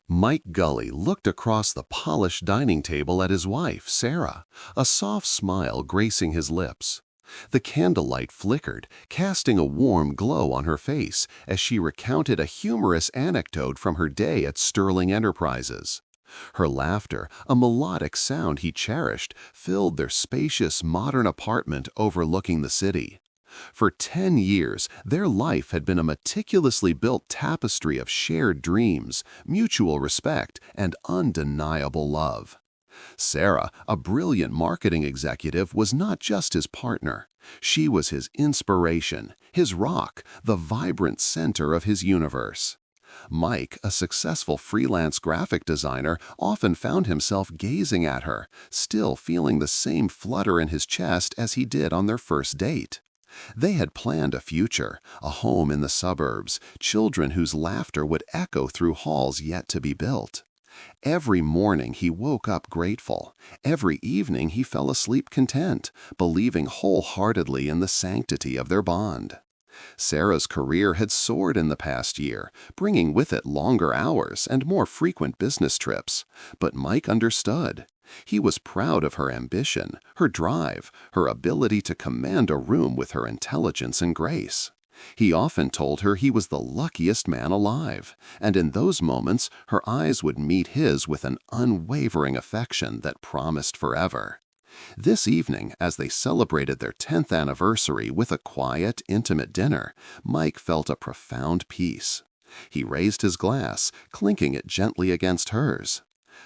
Mike Gully looked across the polished dining table at his wife, Sarah, a soft smile gracing his lips. The candlelight flickered, casting a warm glow on her face as she recounted a humorous anecdote from her day at Sterling Enterprises. Her laughter, a melodic sound he cherished, filled their spacious, modern apartment overlooking the city. For 10 years, their life had been a meticulously built tapestry of shared dreams, mutual respect, and undeniable love. Sarah, a brilliant marketing executive, was not just his partner. She was his inspiration, his rock, the vibrant center of his universe. Mike, a successful freelance graphic designer, often found himself gazing at her, still feeling the same flutter in his chest as he did on their first date. They had planned a future, a home in the suburbs, children whose laughter would echo through halls yet to be built. Every morning he woke up grateful. Every evening he fell asleep content, believing wholeheartedly in the sanctity of their bond. Sarah's career had soared in the past year, bringing with it longer hours and more frequent business trips. But Mike understood. He was proud of her ambition, her drive, her ability to command a room with her intelligence and grace. He often told her he was the luckiest man alive, and in those moments her eyes would meet his with an unwavering affection that promised forever. This evening, as they celebrated their 10th anniversary with a quiet, intimate dinner, Mike felt a profound peace. He raised his glass, clinking it gently against hers.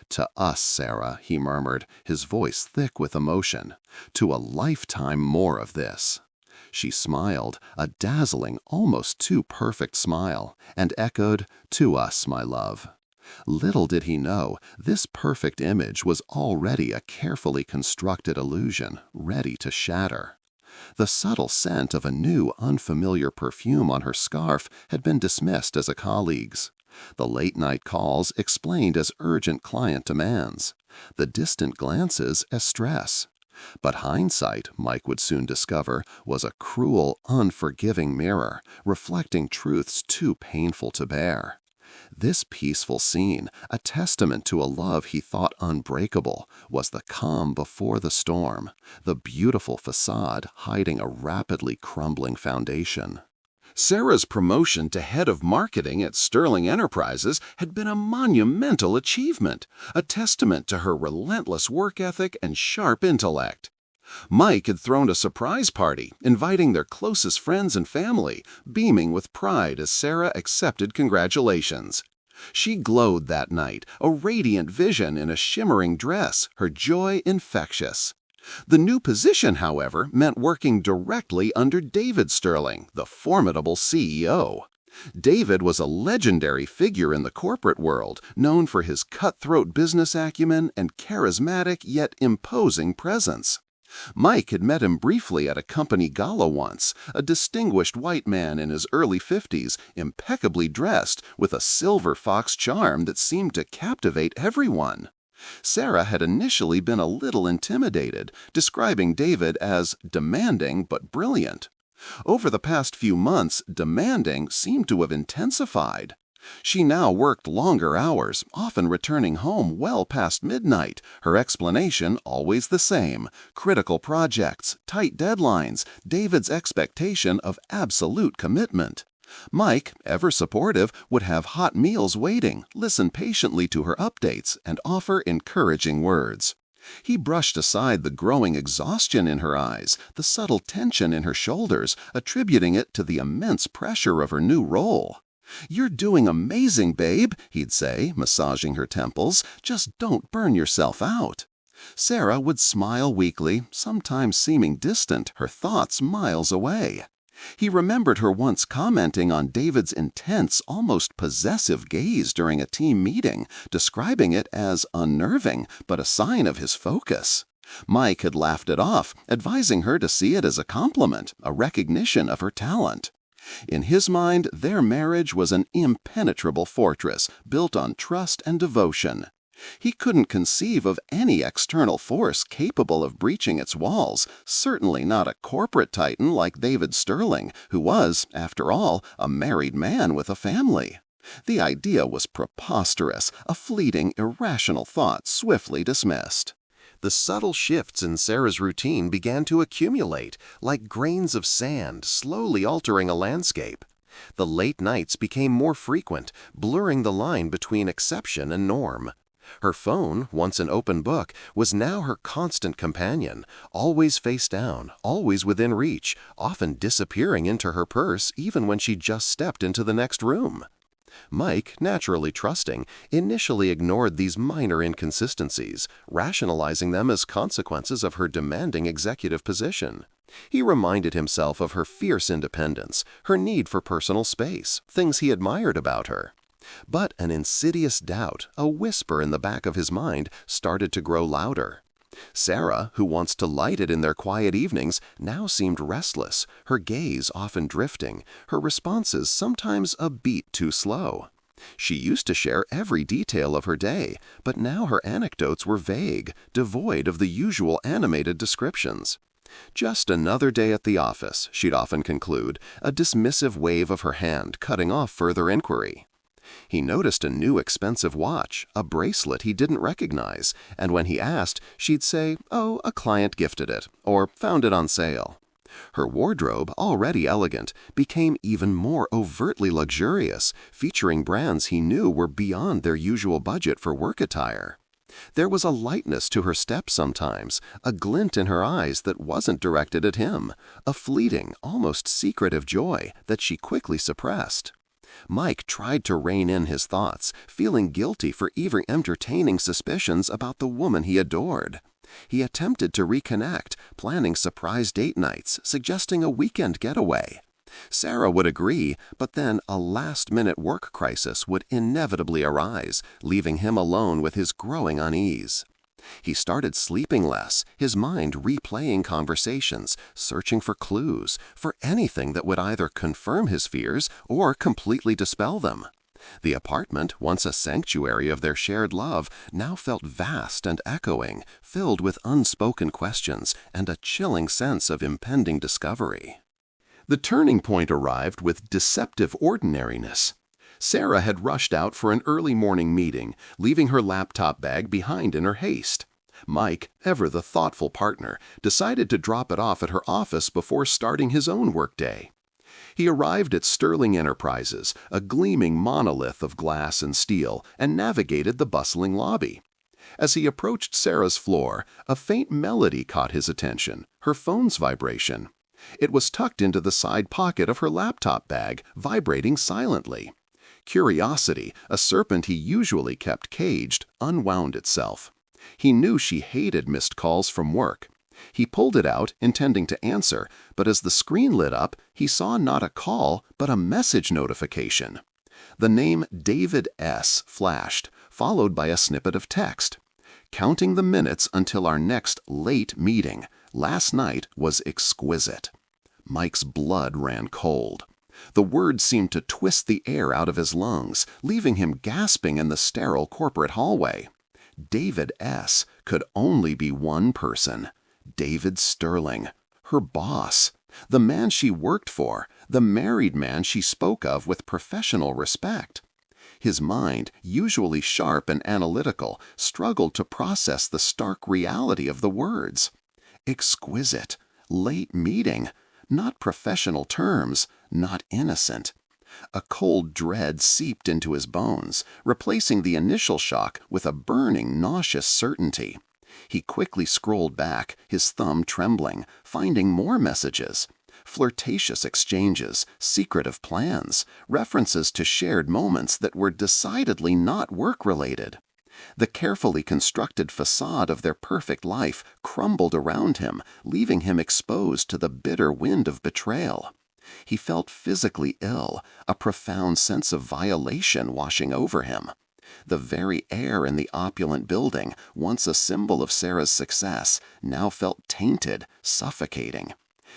"To us, Sarah," he murmured, his voice thick with emotion. "To a lifetime more of this." She smiled, a dazzling, almost too perfect smile, and echoed, "To us, my love." Little did he know, this perfect image was already a carefully constructed illusion, ready to shatter. The subtle scent of a new, unfamiliar perfume on her scarf had been dismissed as a colleague's. The late-night calls explained as urgent client demands. The distant glances as stress. But hindsight, Mike would soon discover, was a cruel, unforgiving mirror, reflecting truths too painful to bear. This peaceful scene, a testament to a love he thought unbreakable, was the calm before the storm, the beautiful facade hiding a rapidly crumbling foundation. Sarah's promotion to head of marketing at Sterling Enterprises had been a monumental achievement, a testament to her relentless work ethic and sharp intellect. Mike had thrown a surprise party, inviting their closest friends and family, beaming with pride as Sarah accepted congratulations. She glowed that night, a radiant vision in a shimmering dress, her joy infectious. The new position, however, meant working directly under David Sterling, the formidable CEO. David was a legendary figure in the corporate world, known for his cutthroat business acumen and charismatic yet imposing presence. Mike had met him briefly at a company gala once, a distinguished white man in his early 50s, impeccably dressed, with a silver fox charm that seemed to captivate everyone. Sarah had initially been a little intimidated, describing David as demanding but brilliant. Over the past few months, demanding seemed to have intensified. She now worked longer hours, often returning home well past midnight, her explanation always the same: critical projects, tight deadlines, David's expectation of absolute commitment. Mike, ever supportive, would have hot meals waiting, listen patiently to her updates, and offer encouraging words. He brushed aside the growing exhaustion in her eyes, the subtle tension in her shoulders, attributing it to the immense pressure of her new role. "You're doing amazing, babe," he'd say, massaging her temples. "Just don't burn yourself out." Sarah would smile weakly, sometimes seeming distant, her thoughts miles away. He remembered her once commenting on David's intense, almost possessive gaze during a team meeting, describing it as unnerving, but a sign of his focus. Mike had laughed it off, advising her to see it as a compliment, a recognition of her talent. In his mind, their marriage was an impenetrable fortress, built on trust and devotion. He couldn't conceive of any external force capable of breaching its walls, certainly not a corporate titan like David Sterling, who was, after all, a married man with a family. The idea was preposterous, a fleeting, irrational thought swiftly dismissed. The subtle shifts in Sarah's routine began to accumulate, like grains of sand slowly altering a landscape. The late nights became more frequent, blurring the line between exception and norm. Her phone, once an open book, was now her constant companion, always face down, always within reach, often disappearing into her purse even when she just stepped into the next room. Mike, naturally trusting, initially ignored these minor inconsistencies, rationalizing them as consequences of her demanding executive position. He reminded himself of her fierce independence, her need for personal space, things he admired about her. But an insidious doubt, a whisper in the back of his mind, started to grow louder. Sarah, who once delighted in their quiet evenings, now seemed restless, her gaze often drifting, her responses sometimes a beat too slow. She used to share every detail of her day, but now her anecdotes were vague, devoid of the usual animated descriptions. Just another day at the office, she'd often conclude, a dismissive wave of her hand cutting off further inquiry. He noticed a new expensive watch, a bracelet he didn't recognize, and when he asked, she'd say, "Oh, a client gifted it," or "found it on sale." Her wardrobe, already elegant, became even more overtly luxurious, featuring brands he knew were beyond their usual budget for work attire. There was a lightness to her step sometimes, a glint in her eyes that wasn't directed at him, a fleeting, almost secretive joy that she quickly suppressed. Mike tried to rein in his thoughts, feeling guilty for even entertaining suspicions about the woman he adored. He attempted to reconnect, planning surprise date nights, suggesting a weekend getaway. Sarah would agree, but then a last-minute work crisis would inevitably arise, leaving him alone with his growing unease. He started sleeping less, his mind replaying conversations, searching for clues, for anything that would either confirm his fears or completely dispel them. The apartment, once a sanctuary of their shared love, now felt vast and echoing, filled with unspoken questions and a chilling sense of impending discovery. The turning point arrived with deceptive ordinariness. Sarah had rushed out for an early morning meeting, leaving her laptop bag behind in her haste. Mike, ever the thoughtful partner, decided to drop it off at her office before starting his own workday. He arrived at Sterling Enterprises, a gleaming monolith of glass and steel, and navigated the bustling lobby. As he approached Sarah's floor, a faint melody caught his attention, her phone's vibration. It was tucked into the side pocket of her laptop bag, vibrating silently. Curiosity, a serpent he usually kept caged, unwound itself. He knew she hated missed calls from work. He pulled it out, intending to answer, but as the screen lit up, he saw not a call, but a message notification. The name David S. flashed, followed by a snippet of text. "Counting the minutes until our next late meeting. Last night was exquisite." Mike's blood ran cold. The words seemed to twist the air out of his lungs, leaving him gasping in the sterile corporate hallway. David S. could only be one person. David Sterling, her boss, the man she worked for, the married man she spoke of with professional respect. His mind, usually sharp and analytical, struggled to process the stark reality of the words. Exquisite, late meeting, not professional terms, not innocent. A cold dread seeped into his bones, replacing the initial shock with a burning, nauseous certainty. He quickly scrolled back, his thumb trembling, finding more messages. Flirtatious exchanges, secretive plans, references to shared moments that were decidedly not work-related. The carefully constructed facade of their perfect life crumbled around him, leaving him exposed to the bitter wind of betrayal. He felt physically ill, a profound sense of violation washing over him. The very air in the opulent building, once a symbol of Sarah's success, now felt tainted, suffocating.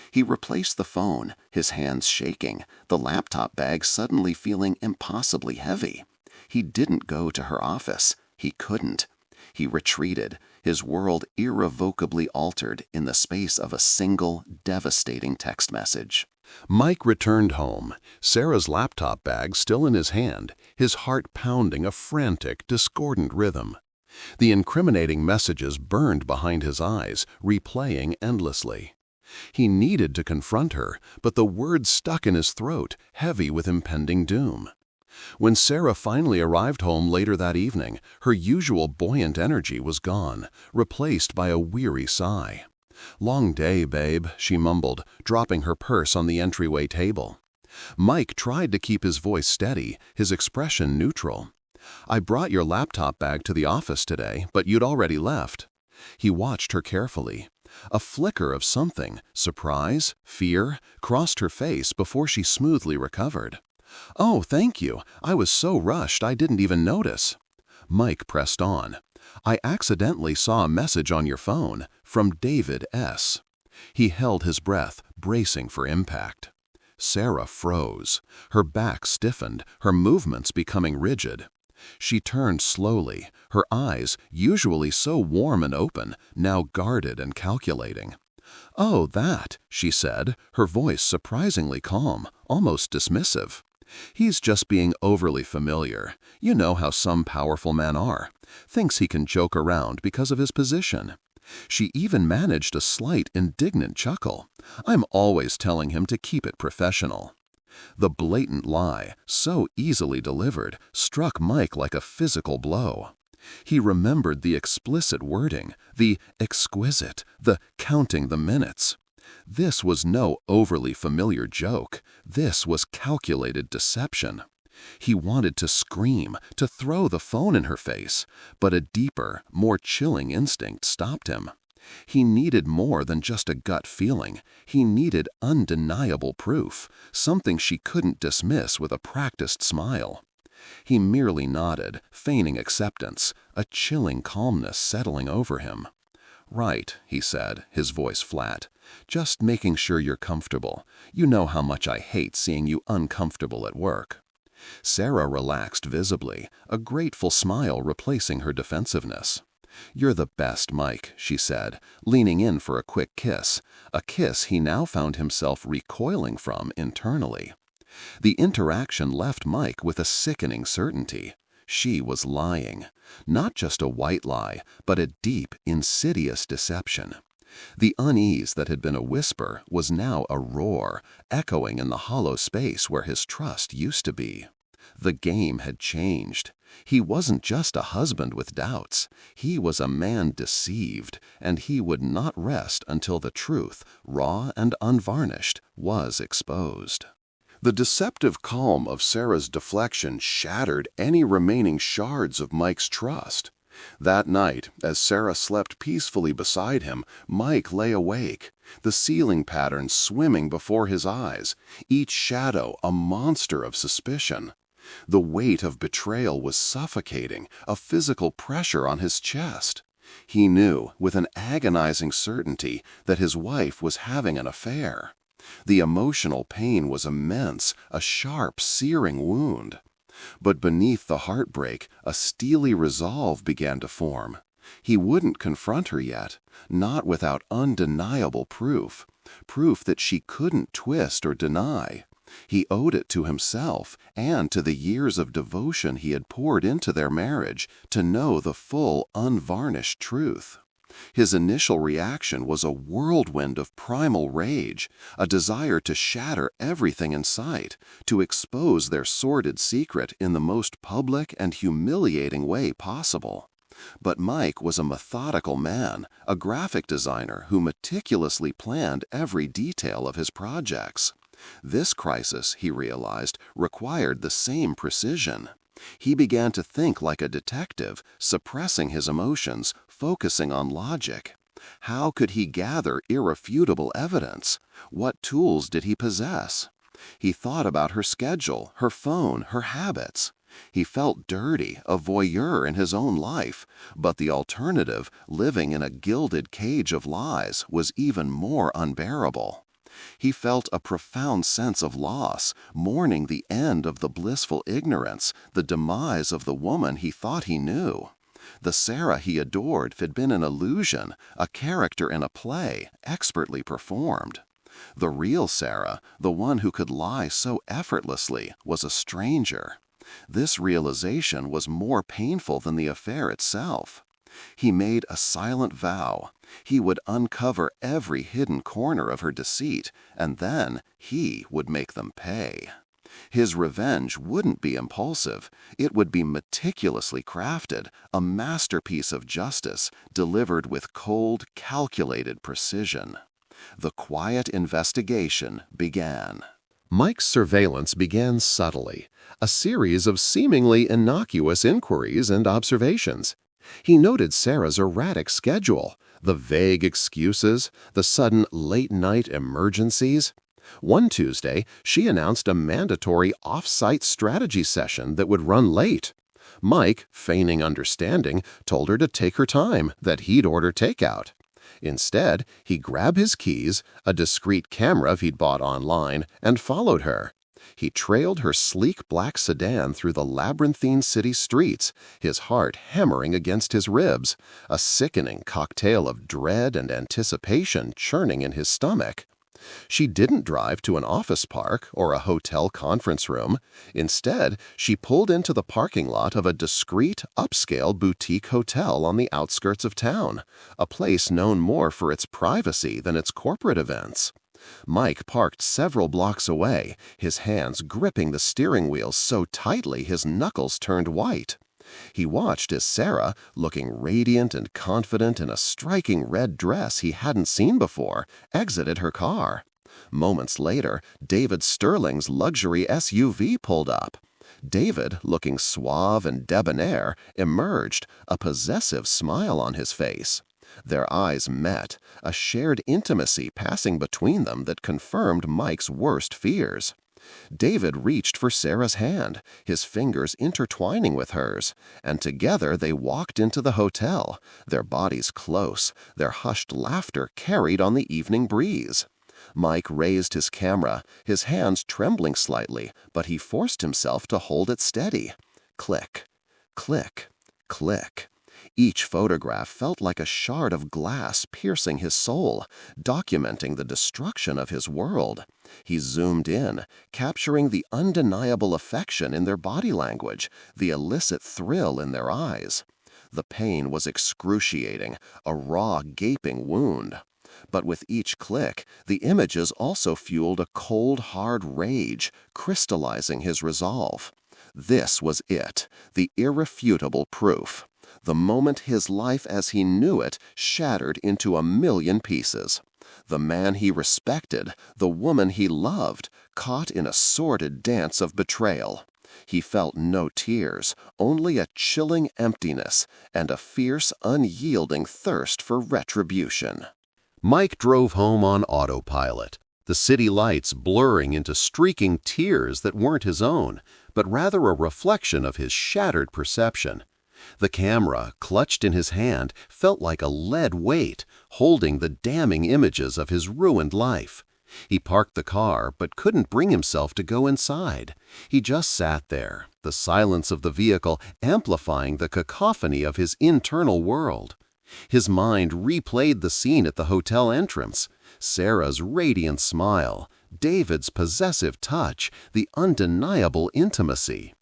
He replaced the phone, his hands shaking, the laptop bag suddenly feeling impossibly heavy. He didn't go to her office. He couldn't. He retreated, his world irrevocably altered in the space of a single, devastating text message. Mike returned home, Sarah's laptop bag still in his hand, his heart pounding a frantic, discordant rhythm. The incriminating messages burned behind his eyes, replaying endlessly. He needed to confront her, but the words stuck in his throat, heavy with impending doom. When Sarah finally arrived home later that evening, her usual buoyant energy was gone, replaced by a weary sigh. "Long day, babe," she mumbled, dropping her purse on the entryway table. Mike tried to keep his voice steady, his expression neutral. "I brought your laptop bag to the office today, but you'd already left." He watched her carefully. A flicker of something, surprise, fear, crossed her face before she smoothly recovered. "Oh, thank you. I was so rushed I didn't even notice." Mike pressed on. "I accidentally saw a message on your phone from David S." He held his breath, bracing for impact. Sarah froze. Her back stiffened, her movements becoming rigid. She turned slowly, her eyes, usually so warm and open, now guarded and calculating. "Oh, that," she said, her voice surprisingly calm, almost dismissive. "He's just being overly familiar. You know how some powerful men are. Thinks he can joke around because of his position." She even managed a slight, indignant chuckle. "I'm always telling him to keep it professional." The blatant lie, so easily delivered, struck Mike like a physical blow. He remembered the explicit wording, the exquisite, the counting the minutes. This was no overly familiar joke. This was calculated deception. He wanted to scream, to throw the phone in her face, but a deeper, more chilling instinct stopped him. He needed more than just a gut feeling. He needed undeniable proof, something she couldn't dismiss with a practiced smile. He merely nodded, feigning acceptance, a chilling calmness settling over him. "Right," he said, his voice flat. "Just making sure you're comfortable. You know how much I hate seeing you uncomfortable at work." Sarah relaxed visibly, a grateful smile replacing her defensiveness. "You're the best, Mike," she said, leaning in for a quick kiss, a kiss he now found himself recoiling from internally. The interaction left Mike with a sickening certainty. She was lying. Not just a white lie, but a deep, insidious deception. The unease that had been a whisper was now a roar, echoing in the hollow space where his trust used to be. The game had changed. He wasn't just a husband with doubts. He was a man deceived, and he would not rest until the truth, raw and unvarnished, was exposed. The deceptive calm of Sarah's deflection shattered any remaining shards of Mike's trust. That night, as Sarah slept peacefully beside him, Mike lay awake, the ceiling patterns swimming before his eyes, each shadow a monster of suspicion. The weight of betrayal was suffocating, a physical pressure on his chest. He knew, with an agonizing certainty, that his wife was having an affair. The emotional pain was immense, a sharp, searing wound. But beneath the heartbreak, a steely resolve began to form. He wouldn't confront her yet, not without undeniable proof, proof that she couldn't twist or deny. He owed it to himself and to the years of devotion he had poured into their marriage to know the full, unvarnished truth. His initial reaction was a whirlwind of primal rage, a desire to shatter everything in sight, to expose their sordid secret in the most public and humiliating way possible. But Mike was a methodical man, a graphic designer who meticulously planned every detail of his projects. This crisis, he realized, required the same precision. He began to think like a detective, suppressing his emotions, focusing on logic. How could he gather irrefutable evidence? What tools did he possess? He thought about her schedule, her phone, her habits. He felt dirty, a voyeur in his own life, but the alternative, living in a gilded cage of lies, was even more unbearable. He felt a profound sense of loss, mourning the end of the blissful ignorance, the demise of the woman he thought he knew. The Sarah he adored had been an illusion, a character in a play, expertly performed. The real Sarah, the one who could lie so effortlessly, was a stranger. This realization was more painful than the affair itself. He made a silent vow. He would uncover every hidden corner of her deceit, and then he would make them pay. His revenge wouldn't be impulsive. It would be meticulously crafted, a masterpiece of justice delivered with cold, calculated precision. The quiet investigation began. Mike's surveillance began subtly, a series of seemingly innocuous inquiries and observations. He noted Sarah's erratic schedule, the vague excuses, the sudden late-night emergencies. One Tuesday, she announced a mandatory off-site strategy session that would run late. Mike, feigning understanding, told her to take her time, that he'd order takeout. Instead, he grabbed his keys, a discreet camera he'd bought online, and followed her. He trailed her sleek black sedan through the labyrinthine city streets, his heart hammering against his ribs, a sickening cocktail of dread and anticipation churning in his stomach. She didn't drive to an office park or a hotel conference room. Instead, she pulled into the parking lot of a discreet, upscale boutique hotel on the outskirts of town, a place known more for its privacy than its corporate events. Mike parked several blocks away, his hands gripping the steering wheel so tightly his knuckles turned white. He watched as Sarah, looking radiant and confident in a striking red dress he hadn't seen before, exited her car. Moments later, David Sterling's luxury SUV pulled up. David, looking suave and debonair, emerged, a possessive smile on his face. Their eyes met, a shared intimacy passing between them that confirmed Mike's worst fears. David reached for Sarah's hand, his fingers intertwining with hers, and together they walked into the hotel, their bodies close, their hushed laughter carried on the evening breeze. Mike raised his camera, his hands trembling slightly, but he forced himself to hold it steady. Click, click, click. Each photograph felt like a shard of glass piercing his soul, documenting the destruction of his world. He zoomed in, capturing the undeniable affection in their body language, the illicit thrill in their eyes. The pain was excruciating, a raw, gaping wound. But with each click, the images also fueled a cold, hard rage, crystallizing his resolve. This was it, the irrefutable proof. The moment his life as he knew it shattered into 1,000,000 pieces. The man he respected, the woman he loved, caught in a sordid dance of betrayal. He felt no tears, only a chilling emptiness and a fierce, unyielding thirst for retribution. Mike drove home on autopilot, the city lights blurring into streaking tears that weren't his own, but rather a reflection of his shattered perception. The camera, clutched in his hand, felt like a lead weight, holding the damning images of his ruined life. He parked the car, but couldn't bring himself to go inside. He just sat there, the silence of the vehicle amplifying the cacophony of his internal world. His mind replayed the scene at the hotel entrance. Sarah's radiant smile, David's possessive touch, the undeniable intimacy.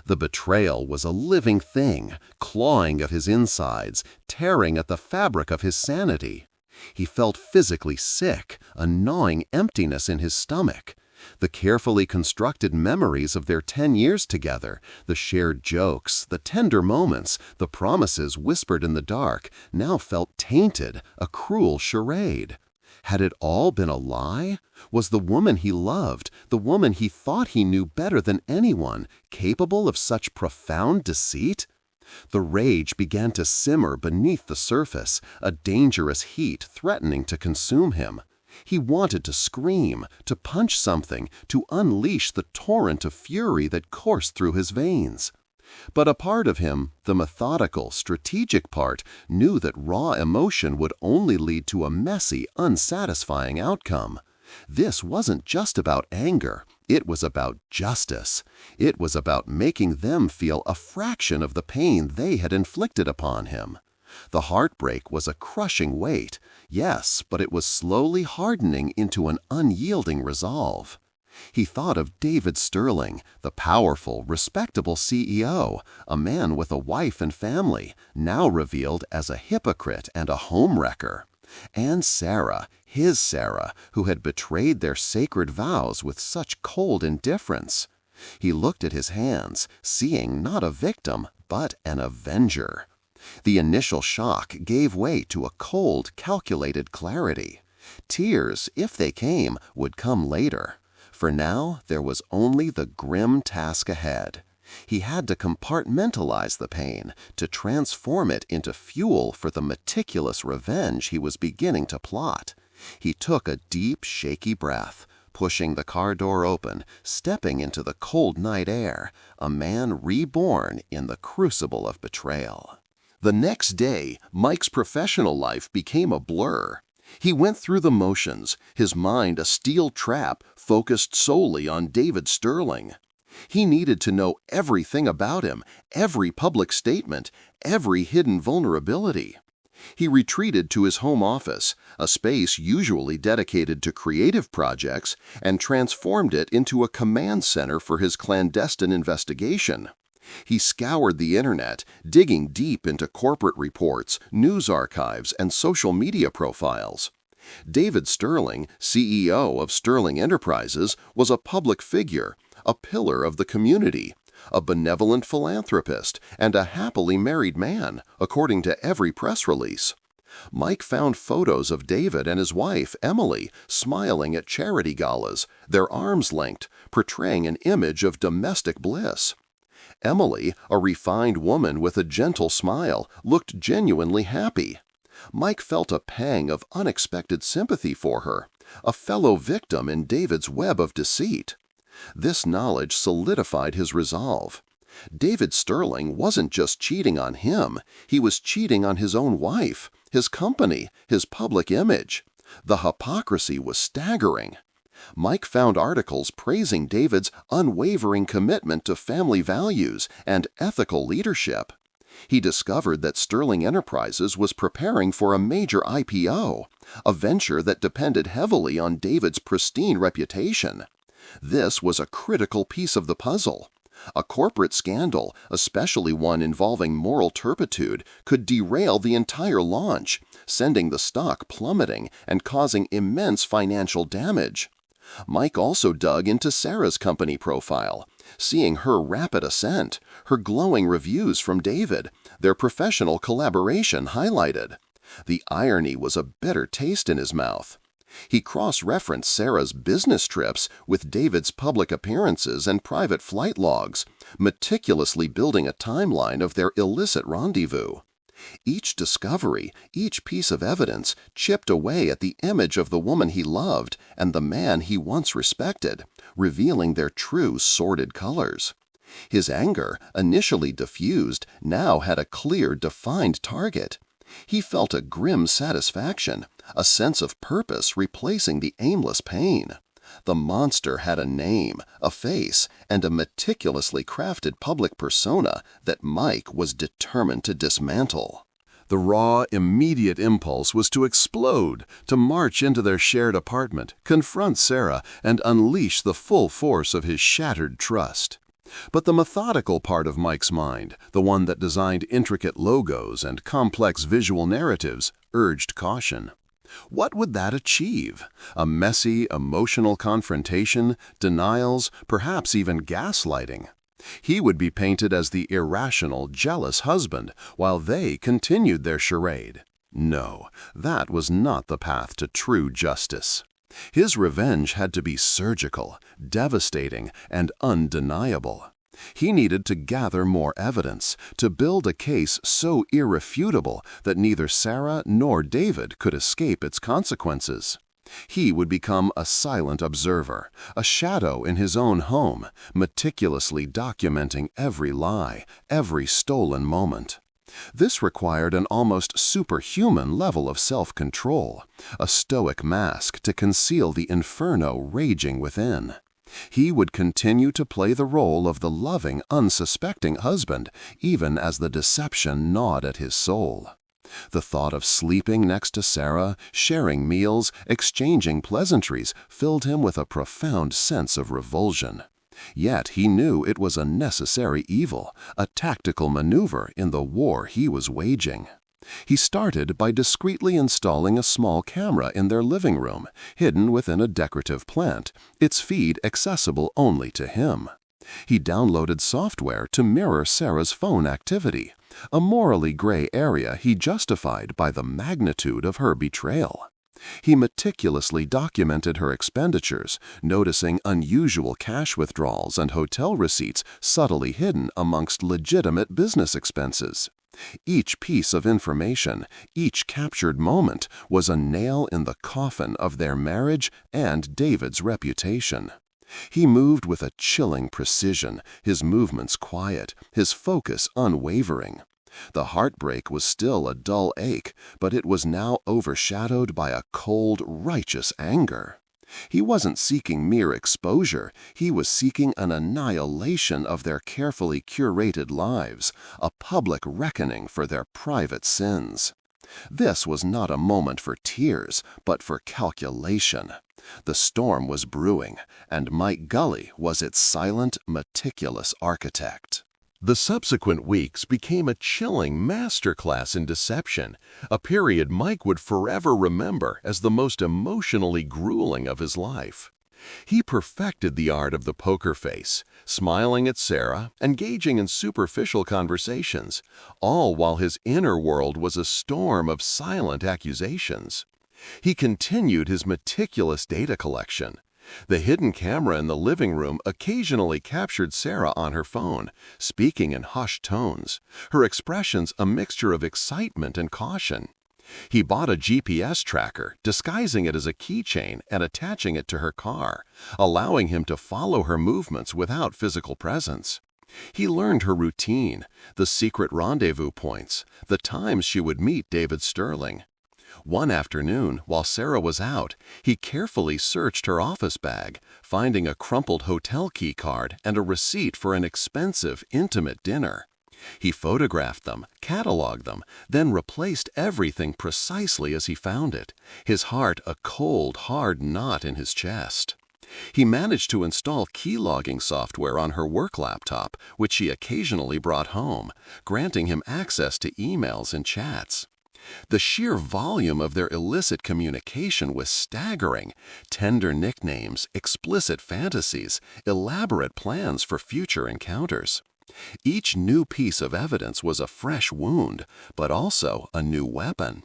The betrayal was a living thing, clawing at his insides, tearing at the fabric of his sanity. He felt physically sick, a gnawing emptiness in his stomach. The carefully constructed memories of their 10 years together, the shared jokes, the tender moments, the promises whispered in the dark, now felt tainted, a cruel charade. Had it all been a lie? Was the woman he loved, the woman he thought he knew better than anyone, capable of such profound deceit? The rage began to simmer beneath the surface, a dangerous heat threatening to consume him. He wanted to scream, to punch something, to unleash the torrent of fury that coursed through his veins. But a part of him, the methodical, strategic part, knew that raw emotion would only lead to a messy, unsatisfying outcome. This wasn't just about anger. It was about justice. It was about making them feel a fraction of the pain they had inflicted upon him. The heartbreak was a crushing weight, yes, but it was slowly hardening into an unyielding resolve. He thought of David Sterling, the powerful, respectable CEO, a man with a wife and family, now revealed as a hypocrite and a homewrecker. And Sarah, his Sarah, who had betrayed their sacred vows with such cold indifference. He looked at his hands, seeing not a victim, but an avenger. The initial shock gave way to a cold, calculated clarity. Tears, if they came, would come later. For now, there was only the grim task ahead. He had to compartmentalize the pain, to transform it into fuel for the meticulous revenge he was beginning to plot. He took a deep, shaky breath, pushing the car door open, stepping into the cold night air, a man reborn in the crucible of betrayal. The next day, Mike's professional life became a blur. He went through the motions, his mind a steel trap focused solely on David Sterling. He needed to know everything about him, every public statement, every hidden vulnerability. He retreated to his home office, a space usually dedicated to creative projects, and transformed it into a command center for his clandestine investigation. He scoured the internet, digging deep into corporate reports, news archives, and social media profiles. David Sterling, CEO of Sterling Enterprises, was a public figure, a pillar of the community, a benevolent philanthropist, and a happily married man, according to every press release. Mike found photos of David and his wife, Emily, smiling at charity galas, their arms linked, portraying an image of domestic bliss. Emily, a refined woman with a gentle smile, looked genuinely happy. Mike felt a pang of unexpected sympathy for her, a fellow victim in David's web of deceit. This knowledge solidified his resolve. David Sterling wasn't just cheating on him, he was cheating on his own wife, his company, his public image. The hypocrisy was staggering. Mike found articles praising David's unwavering commitment to family values and ethical leadership. He discovered that Sterling Enterprises was preparing for a major IPO, a venture that depended heavily on David's pristine reputation. This was a critical piece of the puzzle. A corporate scandal, especially one involving moral turpitude, could derail the entire launch, sending the stock plummeting and causing immense financial damage. Mike also dug into Sarah's company profile, seeing her rapid ascent, her glowing reviews from David, their professional collaboration highlighted. The irony was a bitter taste in his mouth. He cross-referenced Sarah's business trips with David's public appearances and private flight logs, meticulously building a timeline of their illicit rendezvous. Each discovery, each piece of evidence, chipped away at the image of the woman he loved and the man he once respected, revealing their true sordid colors. His anger, initially diffused, now had a clear, defined target. He felt a grim satisfaction, a sense of purpose replacing the aimless pain. The monster had a name, a face, and a meticulously crafted public persona that Mike was determined to dismantle. The raw, immediate impulse was to explode, to march into their shared apartment, confront Sarah, and unleash the full force of his shattered trust. But the methodical part of Mike's mind, the one that designed intricate logos and complex visual narratives, urged caution. What would that achieve? A messy, emotional confrontation, denials, perhaps even gaslighting. He would be painted as the irrational, jealous husband, while they continued their charade. No, that was not the path to true justice. His revenge had to be surgical, devastating, and undeniable. He needed to gather more evidence, to build a case so irrefutable that neither Sarah nor David could escape its consequences. He would become a silent observer, a shadow in his own home, meticulously documenting every lie, every stolen moment. This required an almost superhuman level of self-control, a stoic mask to conceal the inferno raging within. He would continue to play the role of the loving, unsuspecting husband, even as the deception gnawed at his soul. The thought of sleeping next to Sarah, sharing meals, exchanging pleasantries filled him with a profound sense of revulsion. Yet he knew it was a necessary evil, a tactical maneuver in the war he was waging. He started by discreetly installing a small camera in their living room, hidden within a decorative plant, its feed accessible only to him. He downloaded software to mirror Sarah's phone activity, a morally gray area he justified by the magnitude of her betrayal. He meticulously documented her expenditures, noticing unusual cash withdrawals and hotel receipts subtly hidden amongst legitimate business expenses. Each piece of information, each captured moment, was a nail in the coffin of their marriage and David's reputation. He moved with a chilling precision, his movements quiet, his focus unwavering. The heartbreak was still a dull ache, but it was now overshadowed by a cold, righteous anger. He wasn't seeking mere exposure, he was seeking an annihilation of their carefully curated lives, a public reckoning for their private sins. This was not a moment for tears, but for calculation. The storm was brewing, and Mike Gully was its silent, meticulous architect. The subsequent weeks became a chilling masterclass in deception, a period Mike would forever remember as the most emotionally grueling of his life. He perfected the art of the poker face, smiling at Sarah, engaging in superficial conversations, all while his inner world was a storm of silent accusations. He continued his meticulous data collection. The hidden camera in the living room occasionally captured Sarah on her phone, speaking in hushed tones, her expressions a mixture of excitement and caution. He bought a GPS tracker, disguising it as a keychain and attaching it to her car, allowing him to follow her movements without physical presence. He learned her routine, the secret rendezvous points, the times she would meet David Sterling. One afternoon, while Sarah was out, he carefully searched her office bag, finding a crumpled hotel key card and a receipt for an expensive, intimate dinner. He photographed them, cataloged them, then replaced everything precisely as he found it, his heart a cold, hard knot in his chest. He managed to install keylogging software on her work laptop, which she occasionally brought home, granting him access to emails and chats. The sheer volume of their illicit communication was staggering. Tender nicknames, explicit fantasies, elaborate plans for future encounters. Each new piece of evidence was a fresh wound, but also a new weapon.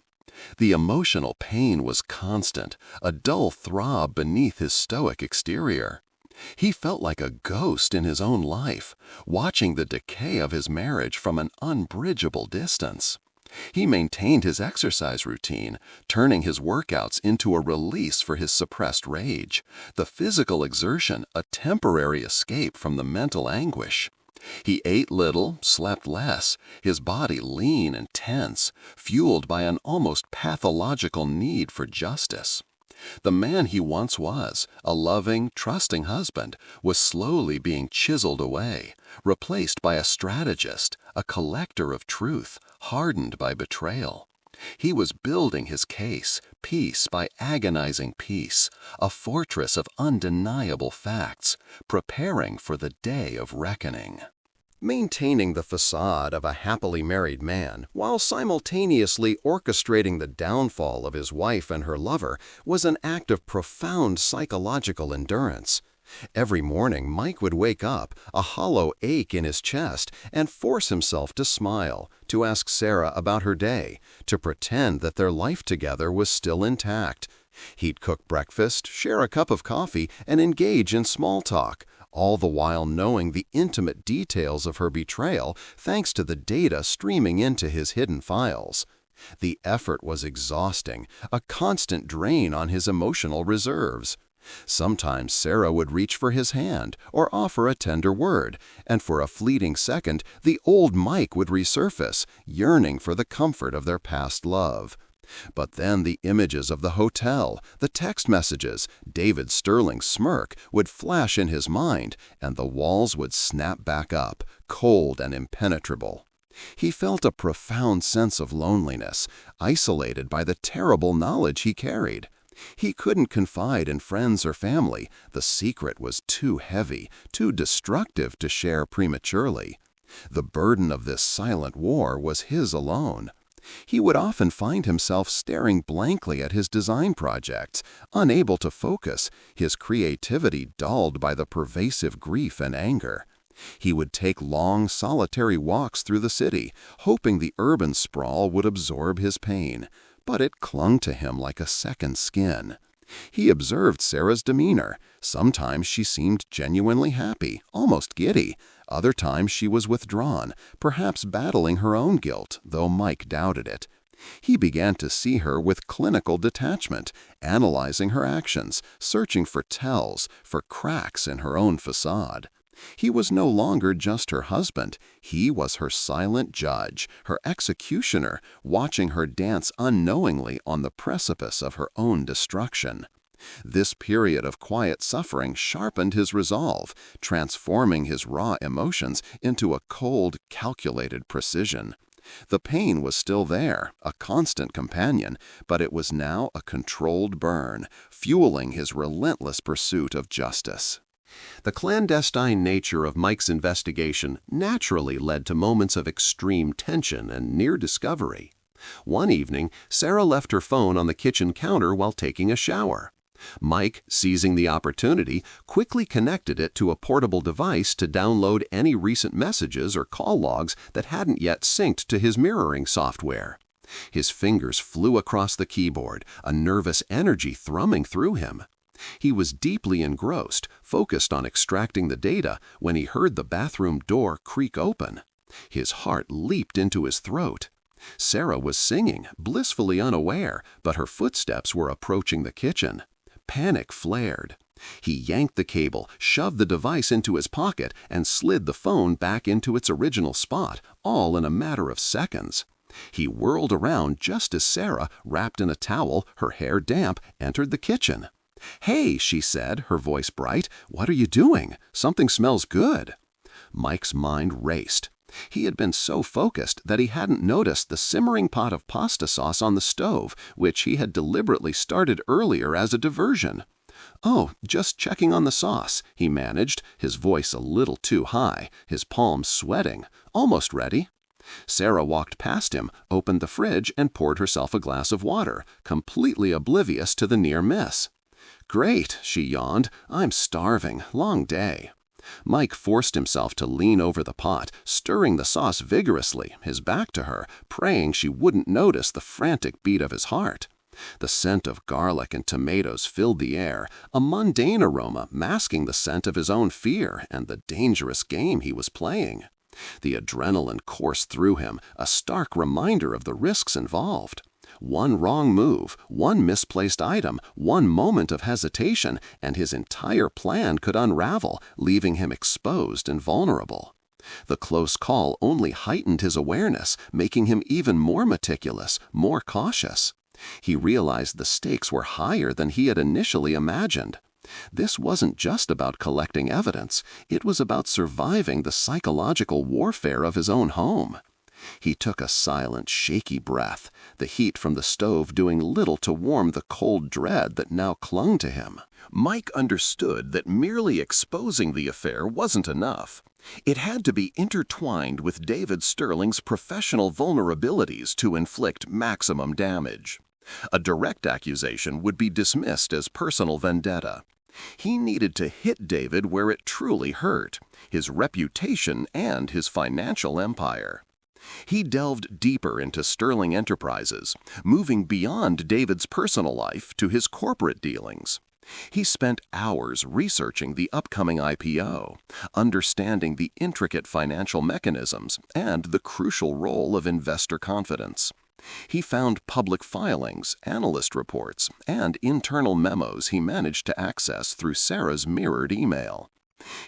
The emotional pain was constant, a dull throb beneath his stoic exterior. He felt like a ghost in his own life, watching the decay of his marriage from an unbridgeable distance. He maintained his exercise routine, turning his workouts into a release for his suppressed rage, the physical exertion a temporary escape from the mental anguish. He ate little, slept less, his body lean and tense, fueled by an almost pathological need for justice. The man he once was, a loving, trusting husband, was slowly being chiseled away, replaced by a strategist, a collector of truth, hardened by betrayal. He was building his case, piece by agonizing piece, a fortress of undeniable facts, preparing for the day of reckoning. Maintaining the facade of a happily married man while simultaneously orchestrating the downfall of his wife and her lover was an act of profound psychological endurance. Every morning Mike would wake up, a hollow ache in his chest, and force himself to smile, to ask Sarah about her day, to pretend that their life together was still intact. He'd cook breakfast, share a cup of coffee, and engage in small talk, all the while knowing the intimate details of her betrayal thanks to the data streaming into his hidden files. The effort was exhausting, a constant drain on his emotional reserves. Sometimes Sarah would reach for his hand or offer a tender word, and for a fleeting second the old Mike would resurface, yearning for the comfort of their past love. But then the images of the hotel, the text messages, David Sterling's smirk would flash in his mind, and the walls would snap back up, cold and impenetrable. He felt a profound sense of loneliness, isolated by the terrible knowledge he carried. He couldn't confide in friends or family. The secret was too heavy, too destructive to share prematurely. The burden of this silent war was his alone. He would often find himself staring blankly at his design projects, unable to focus, his creativity dulled by the pervasive grief and anger. He would take long, solitary walks through the city, hoping the urban sprawl would absorb his pain, but it clung to him like a second skin. He observed Sarah's demeanor. Sometimes she seemed genuinely happy, almost giddy. Other times she was withdrawn, perhaps battling her own guilt, though Mike doubted it. He began to see her with clinical detachment, analyzing her actions, searching for tells, for cracks in her own facade. He was no longer just her husband. He was her silent judge, her executioner, watching her dance unknowingly on the precipice of her own destruction. This period of quiet suffering sharpened his resolve, transforming his raw emotions into a cold, calculated precision. The pain was still there, a constant companion, but it was now a controlled burn, fueling his relentless pursuit of justice. The clandestine nature of Mike's investigation naturally led to moments of extreme tension and near discovery. One evening, Sarah left her phone on the kitchen counter while taking a shower. Mike, seizing the opportunity, quickly connected it to a portable device to download any recent messages or call logs that hadn't yet synced to his mirroring software. His fingers flew across the keyboard, a nervous energy thrumming through him. He was deeply engrossed, focused on extracting the data, when he heard the bathroom door creak open. His heart leaped into his throat. Sarah was singing, blissfully unaware, but her footsteps were approaching the kitchen. Panic flared. He yanked the cable, shoved the device into his pocket, and slid the phone back into its original spot, all in a matter of seconds. He whirled around just as Sarah, wrapped in a towel, her hair damp, entered the kitchen. "Hey," she said, her voice bright, "what are you doing? Something smells good." Mike's mind raced. He had been so focused that he hadn't noticed the simmering pot of pasta sauce on the stove, which he had deliberately started earlier as a diversion. "Oh, just checking on the sauce," he managed, his voice a little too high, his palms sweating. "Almost ready." Sarah walked past him, opened the fridge, and poured herself a glass of water, completely oblivious to the near miss. "Great," she yawned. "I'm starving. Long day." Mike forced himself to lean over the pot, stirring the sauce vigorously, his back to her, praying she wouldn't notice the frantic beat of his heart. The scent of garlic and tomatoes filled the air, a mundane aroma masking the scent of his own fear and the dangerous game he was playing. The adrenaline coursed through him, a stark reminder of the risks involved. One wrong move, one misplaced item, one moment of hesitation, and his entire plan could unravel, leaving him exposed and vulnerable. The close call only heightened his awareness, making him even more meticulous, more cautious. He realized the stakes were higher than he had initially imagined. This wasn't just about collecting evidence, it was about surviving the psychological warfare of his own home. He took a silent, shaky breath, the heat from the stove doing little to warm the cold dread that now clung to him. Mike understood that merely exposing the affair wasn't enough. It had to be intertwined with David Sterling's professional vulnerabilities to inflict maximum damage. A direct accusation would be dismissed as personal vendetta. He needed to hit David where it truly hurt, his reputation and his financial empire. He delved deeper into Sterling Enterprises, moving beyond David's personal life to his corporate dealings. He spent hours researching the upcoming IPO, understanding the intricate financial mechanisms and the crucial role of investor confidence. He found public filings, analyst reports, and internal memos he managed to access through Sarah's mirrored email.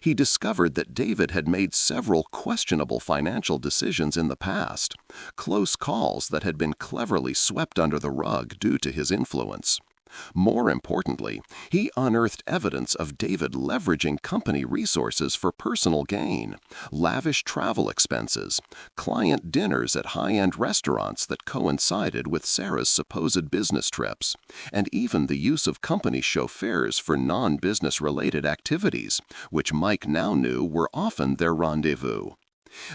He discovered that David had made several questionable financial decisions in the past, close calls that had been cleverly swept under the rug due to his influence. More importantly, he unearthed evidence of David leveraging company resources for personal gain, lavish travel expenses, client dinners at high-end restaurants that coincided with Sarah's supposed business trips, and even the use of company chauffeurs for non-business-related activities, which Mike now knew were often their rendezvous.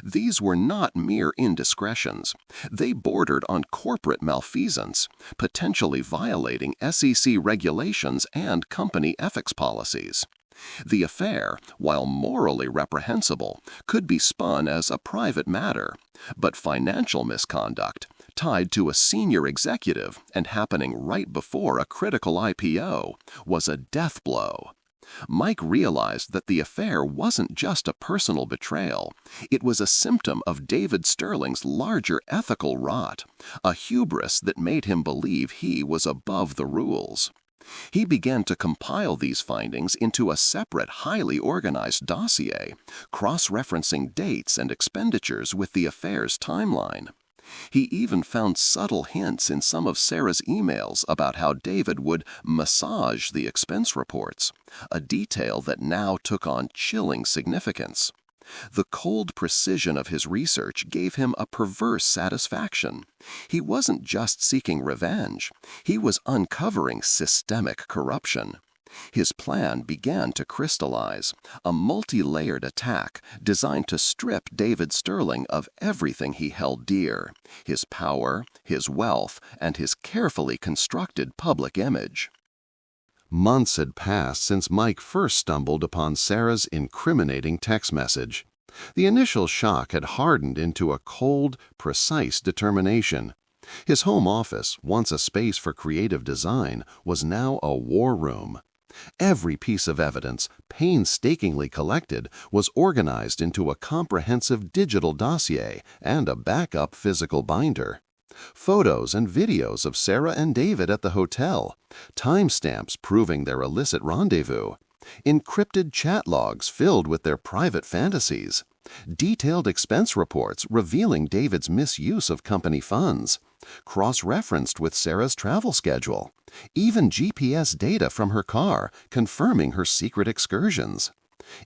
These were not mere indiscretions. They bordered on corporate malfeasance, potentially violating SEC regulations and company ethics policies. The affair, while morally reprehensible, could be spun as a private matter, but financial misconduct, tied to a senior executive and happening right before a critical IPO, was a death blow. Mike realized that the affair wasn't just a personal betrayal. It was a symptom of David Sterling's larger ethical rot, a hubris that made him believe he was above the rules. He began to compile these findings into a separate, highly organized dossier, cross-referencing dates and expenditures with the affair's timeline. He even found subtle hints in some of Sarah's emails about how David would massage the expense reports, a detail that now took on chilling significance. The cold precision of his research gave him a perverse satisfaction. He wasn't just seeking revenge, he was uncovering systemic corruption. His plan began to crystallize, a multi-layered attack designed to strip David Sterling of everything he held dear: his power, his wealth, and his carefully constructed public image. Months had passed since Mike first stumbled upon Sarah's incriminating text message. The initial shock had hardened into a cold, precise determination. His home office, once a space for creative design, was now a war room. Every piece of evidence, painstakingly collected, was organized into a comprehensive digital dossier and a backup physical binder. Photos and videos of Sarah and David at the hotel, timestamps proving their illicit rendezvous, encrypted chat logs filled with their private fantasies, detailed expense reports revealing David's misuse of company funds, cross-referenced with Sarah's travel schedule, even GPS data from her car confirming her secret excursions.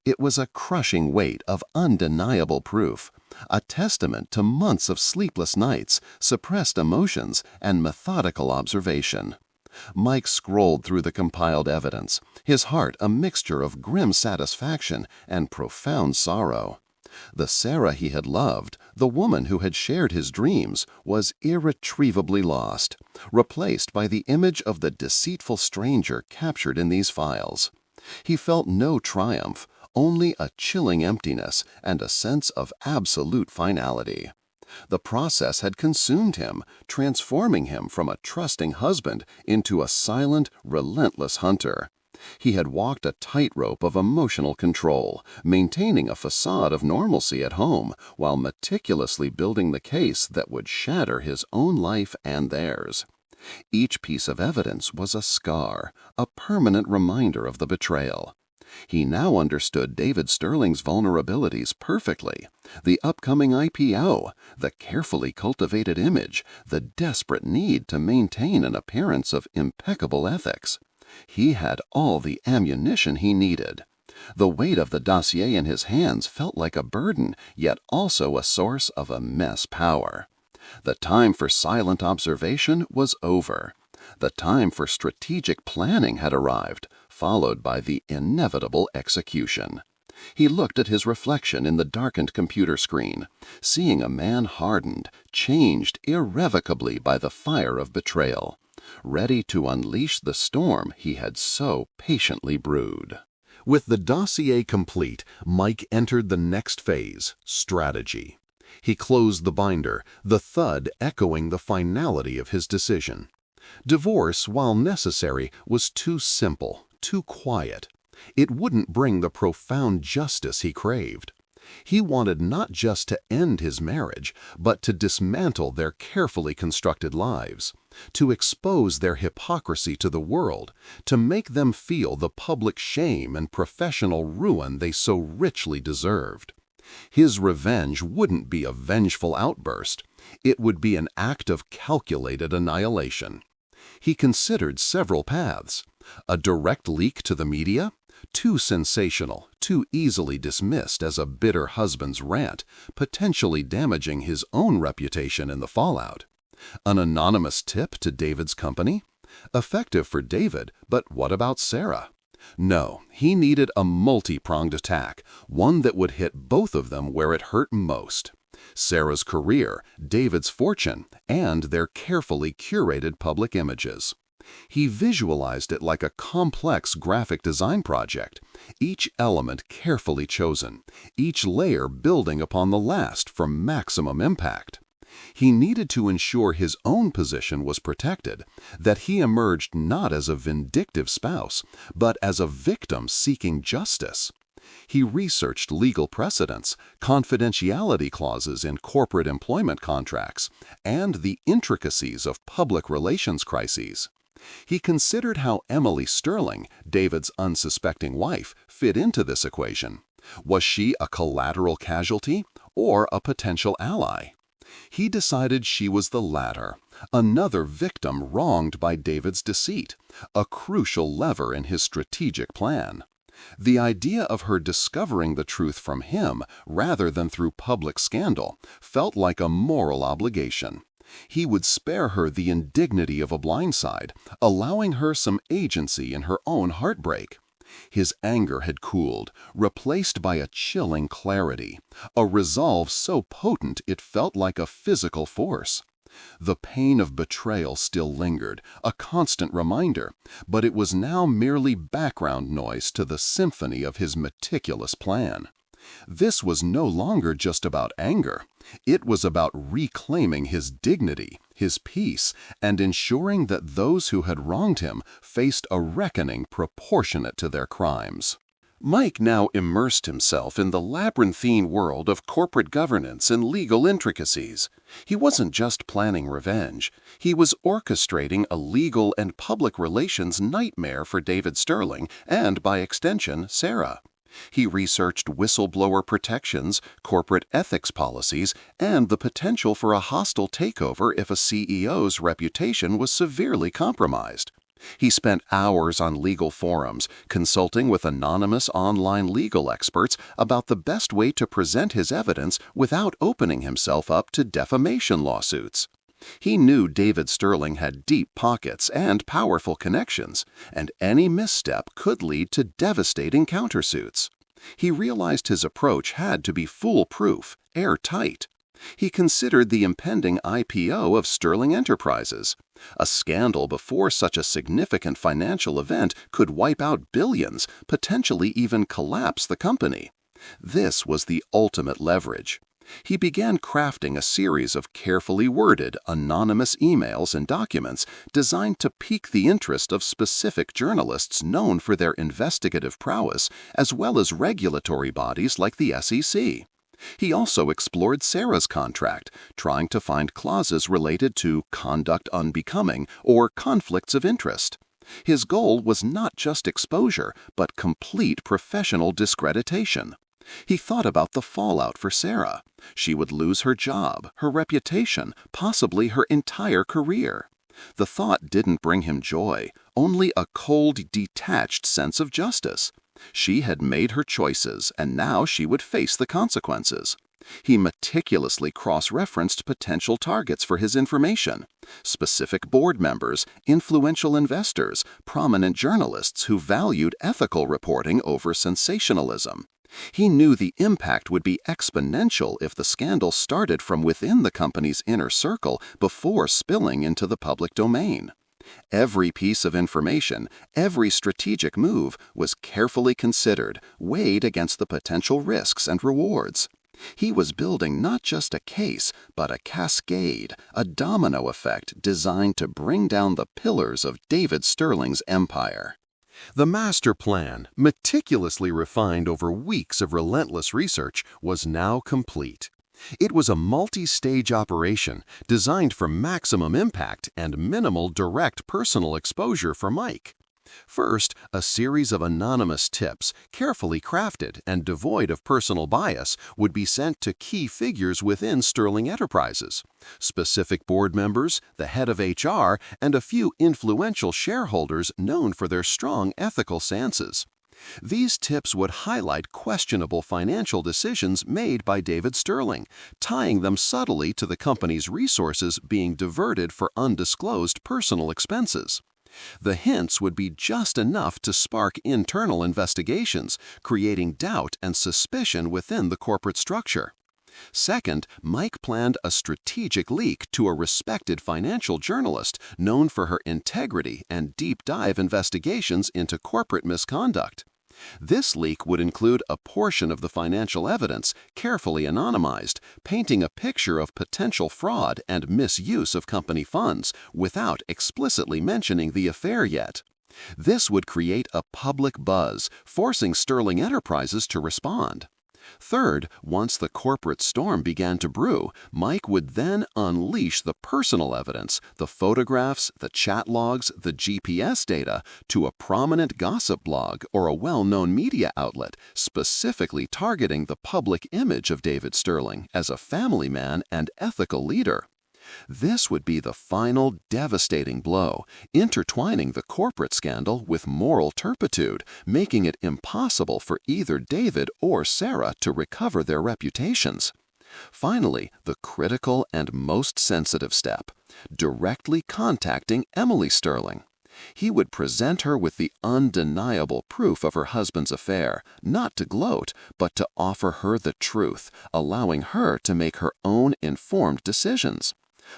It was a crushing weight of undeniable proof, a testament to months of sleepless nights, suppressed emotions, and methodical observation. Mike scrolled through the compiled evidence, his heart a mixture of grim satisfaction and profound sorrow. The Sarah he had loved, the woman who had shared his dreams, was irretrievably lost, replaced by the image of the deceitful stranger captured in these files. He felt no triumph, only a chilling emptiness and a sense of absolute finality. The process had consumed him, transforming him from a trusting husband into a silent, relentless hunter. He had walked a tightrope of emotional control, maintaining a facade of normalcy at home while meticulously building the case that would shatter his own life and theirs. Each piece of evidence was a scar, a permanent reminder of the betrayal. He now understood David Sterling's vulnerabilities perfectly: the upcoming IPO, the carefully cultivated image, the desperate need to maintain an appearance of impeccable ethics. He had all the ammunition he needed. The weight of the dossier in his hands felt like a burden, yet also a source of immense power. The time for silent observation was over. The time for strategic planning had arrived, followed by the inevitable execution. He looked at his reflection in the darkened computer screen, seeing a man hardened, changed irrevocably by the fire of betrayal, ready to unleash the storm he had so patiently brewed. With the dossier complete, Mike entered the next phase: strategy. He closed the binder, the thud echoing the finality of his decision. Divorce, while necessary, was too simple, too quiet. It wouldn't bring the profound justice he craved. He wanted not just to end his marriage, but to dismantle their carefully constructed lives, to expose their hypocrisy to the world, to make them feel the public shame and professional ruin they so richly deserved. His revenge wouldn't be a vengeful outburst. It would be an act of calculated annihilation. He considered several paths. A direct leak to the media? Too sensational, too easily dismissed as a bitter husband's rant, potentially damaging his own reputation in the fallout. An anonymous tip to David's company? Effective for David, but what about Sarah? No, he needed a multi-pronged attack, one that would hit both of them where it hurt most. Sarah's career, David's fortune, and their carefully curated public images. He visualized it like a complex graphic design project, each element carefully chosen, each layer building upon the last for maximum impact. He needed to ensure his own position was protected, that he emerged not as a vindictive spouse, but as a victim seeking justice. He researched legal precedents, confidentiality clauses in corporate employment contracts, and the intricacies of public relations crises. He considered how Emily Sterling, David's unsuspecting wife, fit into this equation. Was she a collateral casualty or a potential ally? He decided she was the latter, another victim wronged by David's deceit, a crucial lever in his strategic plan. The idea of her discovering the truth from him rather than through public scandal felt like a moral obligation. He would spare her the indignity of a blindside, allowing her some agency in her own heartbreak. His anger had cooled, replaced by a chilling clarity, a resolve so potent it felt like a physical force. The pain of betrayal still lingered, a constant reminder, but it was now merely background noise to the symphony of his meticulous plan. This was no longer just about anger. It was about reclaiming his dignity, his peace, and ensuring that those who had wronged him faced a reckoning proportionate to their crimes. Mike now immersed himself in the labyrinthine world of corporate governance and legal intricacies. He wasn't just planning revenge. He was orchestrating a legal and public relations nightmare for David Sterling and, by extension, Sarah. He researched whistleblower protections, corporate ethics policies, and the potential for a hostile takeover if a CEO's reputation was severely compromised. He spent hours on legal forums, consulting with anonymous online legal experts about the best way to present his evidence without opening himself up to defamation lawsuits. He knew David Sterling had deep pockets and powerful connections, and any misstep could lead to devastating countersuits. He realized his approach had to be foolproof, airtight. He considered the impending IPO of Sterling Enterprises. A scandal before such a significant financial event could wipe out billions, potentially even collapse the company. This was the ultimate leverage. He began crafting a series of carefully worded, anonymous emails and documents designed to pique the interest of specific journalists known for their investigative prowess, as well as regulatory bodies like the SEC. He also explored Sarah's contract, trying to find clauses related to conduct unbecoming or conflicts of interest. His goal was not just exposure, but complete professional discreditation. He thought about the fallout for Sarah. She would lose her job, her reputation, possibly her entire career. The thought didn't bring him joy, only a cold, detached sense of justice. She had made her choices, and now she would face the consequences. He meticulously cross-referenced potential targets for his information: specific board members, influential investors, prominent journalists who valued ethical reporting over sensationalism. He knew the impact would be exponential if the scandal started from within the company's inner circle before spilling into the public domain. Every piece of information, every strategic move was carefully considered, weighed against the potential risks and rewards. He was building not just a case, but a cascade, a domino effect designed to bring down the pillars of David Sterling's empire. The master plan, meticulously refined over weeks of relentless research, was now complete. It was a multi-stage operation designed for maximum impact and minimal direct personal exposure for Mike. First, a series of anonymous tips, carefully crafted and devoid of personal bias, would be sent to key figures within Sterling Enterprises. Specific board members, the head of HR, and a few influential shareholders known for their strong ethical stances. These tips would highlight questionable financial decisions made by David Sterling, tying them subtly to the company's resources being diverted for undisclosed personal expenses. The hints would be just enough to spark internal investigations, creating doubt and suspicion within the corporate structure. Second, Mike planned a strategic leak to a respected financial journalist known for her integrity and deep-dive investigations into corporate misconduct. This leak would include a portion of the financial evidence carefully anonymized, painting a picture of potential fraud and misuse of company funds without explicitly mentioning the affair yet. This would create a public buzz, forcing Sterling Enterprises to respond. Third, once the corporate storm began to brew, Mike would then unleash the personal evidence, the photographs, the chat logs, the GPS data, to a prominent gossip blog or a well-known media outlet, specifically targeting the public image of David Sterling as a family man and ethical leader. This would be the final devastating blow, intertwining the corporate scandal with moral turpitude, making it impossible for either David or Sarah to recover their reputations. Finally, the critical and most sensitive step: directly contacting Emily Sterling. He would present her with the undeniable proof of her husband's affair, not to gloat, but to offer her the truth, allowing her to make her own informed decisions.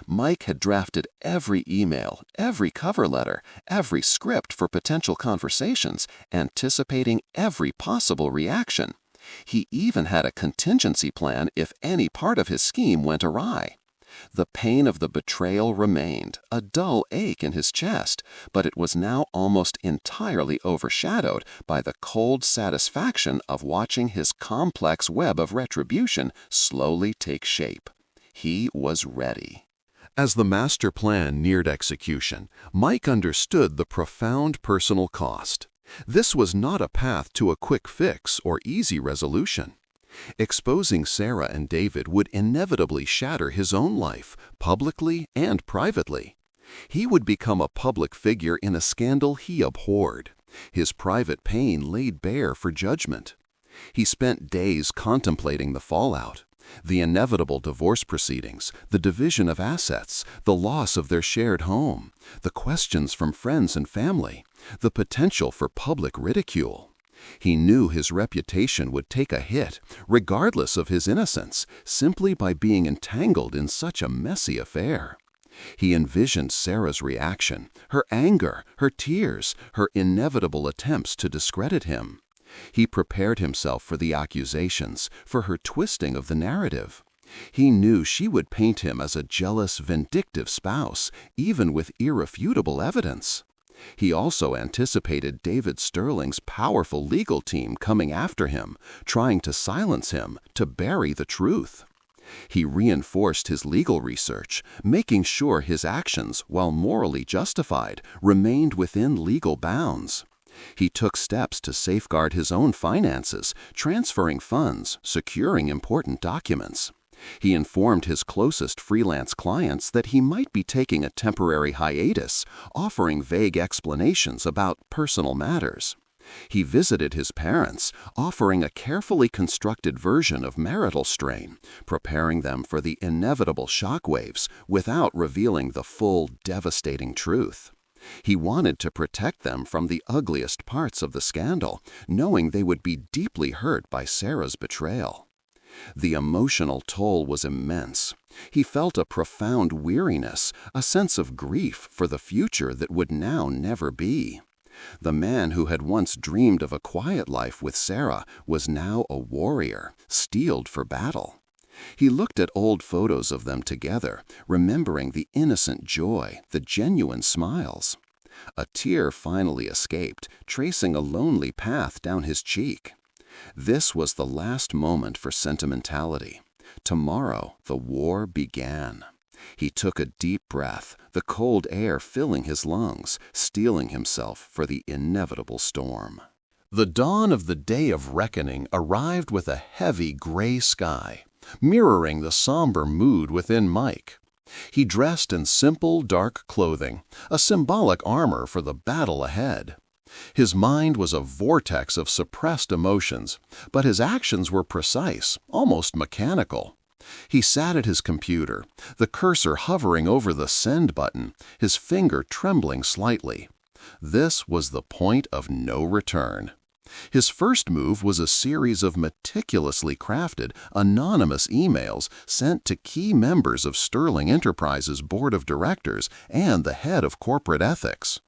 Mike had drafted every email, every cover letter, every script for potential conversations, anticipating every possible reaction. He even had a contingency plan if any part of his scheme went awry. The pain of the betrayal remained, a dull ache in his chest, but it was now almost entirely overshadowed by the cold satisfaction of watching his complex web of retribution slowly take shape. He was ready. As the master plan neared execution, Mike understood the profound personal cost. This was not a path to a quick fix or easy resolution. Exposing Sarah and David would inevitably shatter his own life, publicly and privately. He would become a public figure in a scandal he abhorred, his private pain laid bare for judgment. He spent days contemplating the fallout. The inevitable divorce proceedings, the division of assets, the loss of their shared home, the questions from friends and family, the potential for public ridicule. He knew his reputation would take a hit, regardless of his innocence, simply by being entangled in such a messy affair. He envisioned Sarah's reaction, her anger, her tears, her inevitable attempts to discredit him. He prepared himself for the accusations, for her twisting of the narrative. He knew she would paint him as a jealous, vindictive spouse, even with irrefutable evidence. He also anticipated David Sterling's powerful legal team coming after him, trying to silence him, to bury the truth. He reinforced his legal research, making sure his actions, while morally justified, remained within legal bounds. He took steps to safeguard his own finances, transferring funds, securing important documents. He informed his closest freelance clients that he might be taking a temporary hiatus, offering vague explanations about personal matters. He visited his parents, offering a carefully constructed version of marital strain, preparing them for the inevitable shockwaves without revealing the full, devastating truth. He wanted to protect them from the ugliest parts of the scandal, knowing they would be deeply hurt by Sarah's betrayal. The emotional toll was immense. He felt a profound weariness, a sense of grief for the future that would now never be. The man who had once dreamed of a quiet life with Sarah was now a warrior, steeled for battle. He looked at old photos of them together, remembering the innocent joy, the genuine smiles. A tear finally escaped, tracing a lonely path down his cheek. This was the last moment for sentimentality. Tomorrow, the war began. He took a deep breath, the cold air filling his lungs, steeling himself for the inevitable storm. The dawn of the day of reckoning arrived with a heavy gray sky, mirroring the somber mood within Mike. He dressed in simple, dark clothing, a symbolic armor for the battle ahead. His mind was a vortex of suppressed emotions, but his actions were precise, almost mechanical. He sat at his computer, the cursor hovering over the send button, his finger trembling slightly. This was the point of no return. His first move was a series of meticulously crafted, anonymous emails sent to key members of Sterling Enterprises' board of directors and the head of corporate ethics.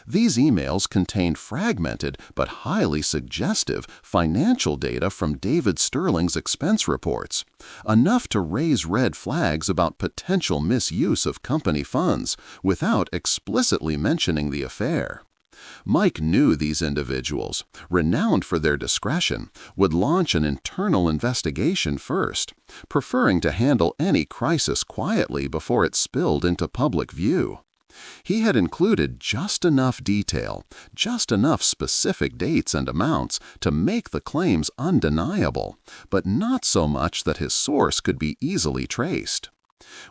These emails contained fragmented but highly suggestive financial data from David Sterling's expense reports, enough to raise red flags about potential misuse of company funds without explicitly mentioning the affair. Mike knew these individuals, renowned for their discretion, would launch an internal investigation first, preferring to handle any crisis quietly before it spilled into public view. He had included just enough detail, just enough specific dates and amounts to make the claims undeniable, but not so much that his source could be easily traced.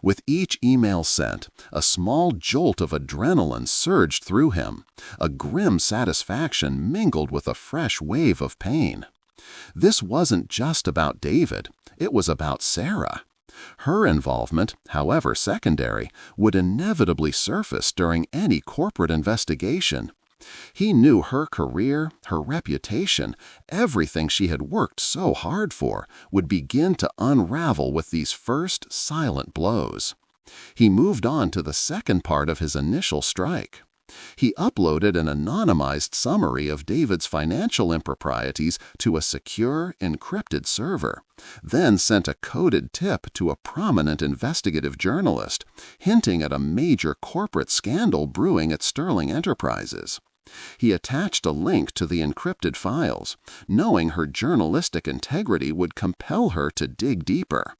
With each email sent, a small jolt of adrenaline surged through him, a grim satisfaction mingled with a fresh wave of pain. This wasn't just about David, it was about Sarah. Her involvement, however secondary, would inevitably surface during any corporate investigation. He knew her career, her reputation, everything she had worked so hard for, would begin to unravel with these first silent blows. He moved on to the second part of his initial strike. He uploaded an anonymized summary of David's financial improprieties to a secure, encrypted server, then sent a coded tip to a prominent investigative journalist, hinting at a major corporate scandal brewing at Sterling Enterprises. He attached a link to the encrypted files, knowing her journalistic integrity would compel her to dig deeper.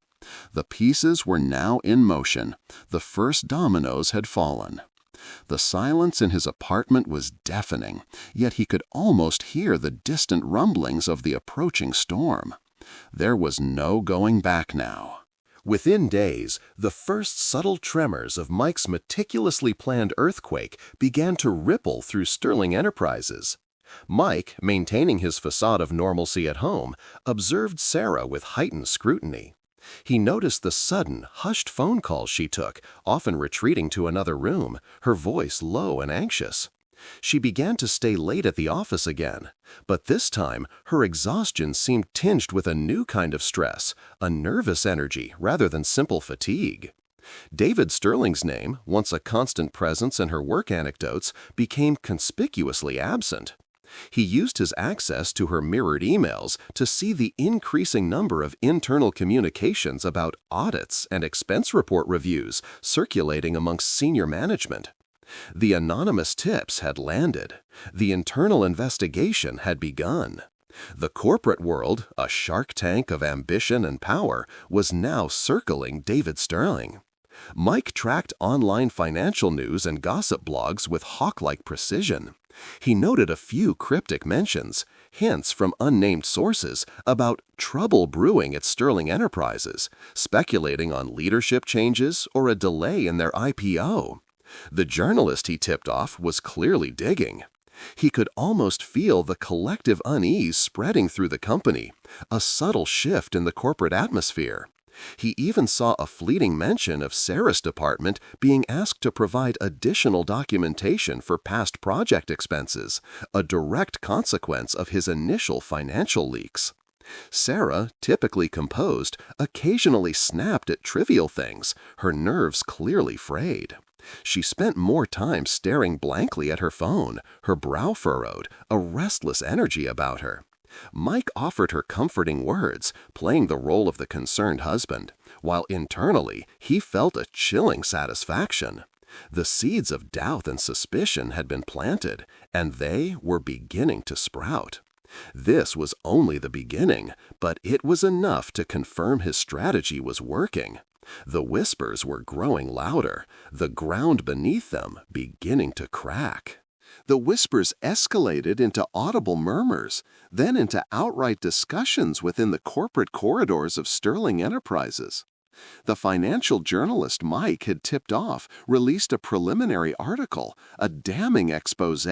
The pieces were now in motion. The first dominoes had fallen. The silence in his apartment was deafening, yet he could almost hear the distant rumblings of the approaching storm. There was no going back now. Within days, the first subtle tremors of Mike's meticulously planned earthquake began to ripple through Sterling Enterprises. Mike, maintaining his facade of normalcy at home, observed Sarah with heightened scrutiny. He noticed the sudden, hushed phone calls she took, often retreating to another room, her voice low and anxious. She began to stay late at the office again, but this time her exhaustion seemed tinged with a new kind of stress, a nervous energy rather than simple fatigue. David Sterling's name, once a constant presence in her work anecdotes, became conspicuously absent. He used his access to her mirrored emails to see the increasing number of internal communications about audits and expense report reviews circulating amongst senior management. The anonymous tips had landed. The internal investigation had begun. The corporate world, a shark tank of ambition and power, was now circling David Sterling. Mike tracked online financial news and gossip blogs with hawk-like precision. He noted a few cryptic mentions, hints from unnamed sources about trouble brewing at Sterling Enterprises, speculating on leadership changes or a delay in their IPO. The journalist he tipped off was clearly digging. He could almost feel the collective unease spreading through the company, a subtle shift in the corporate atmosphere. He even saw a fleeting mention of Sarah's department being asked to provide additional documentation for past project expenses, a direct consequence of his initial financial leaks. Sarah, typically composed, occasionally snapped at trivial things, her nerves clearly frayed. She spent more time staring blankly at her phone, her brow furrowed, a restless energy about her. Mike offered her comforting words, playing the role of the concerned husband, while internally he felt a chilling satisfaction. The seeds of doubt and suspicion had been planted, and they were beginning to sprout. This was only the beginning, but it was enough to confirm his strategy was working. The whispers were growing louder, the ground beneath them beginning to crack. The whispers escalated into audible murmurs, then into outright discussions within the corporate corridors of Sterling Enterprises. The financial journalist Mike had tipped off released a preliminary article, a damning expose,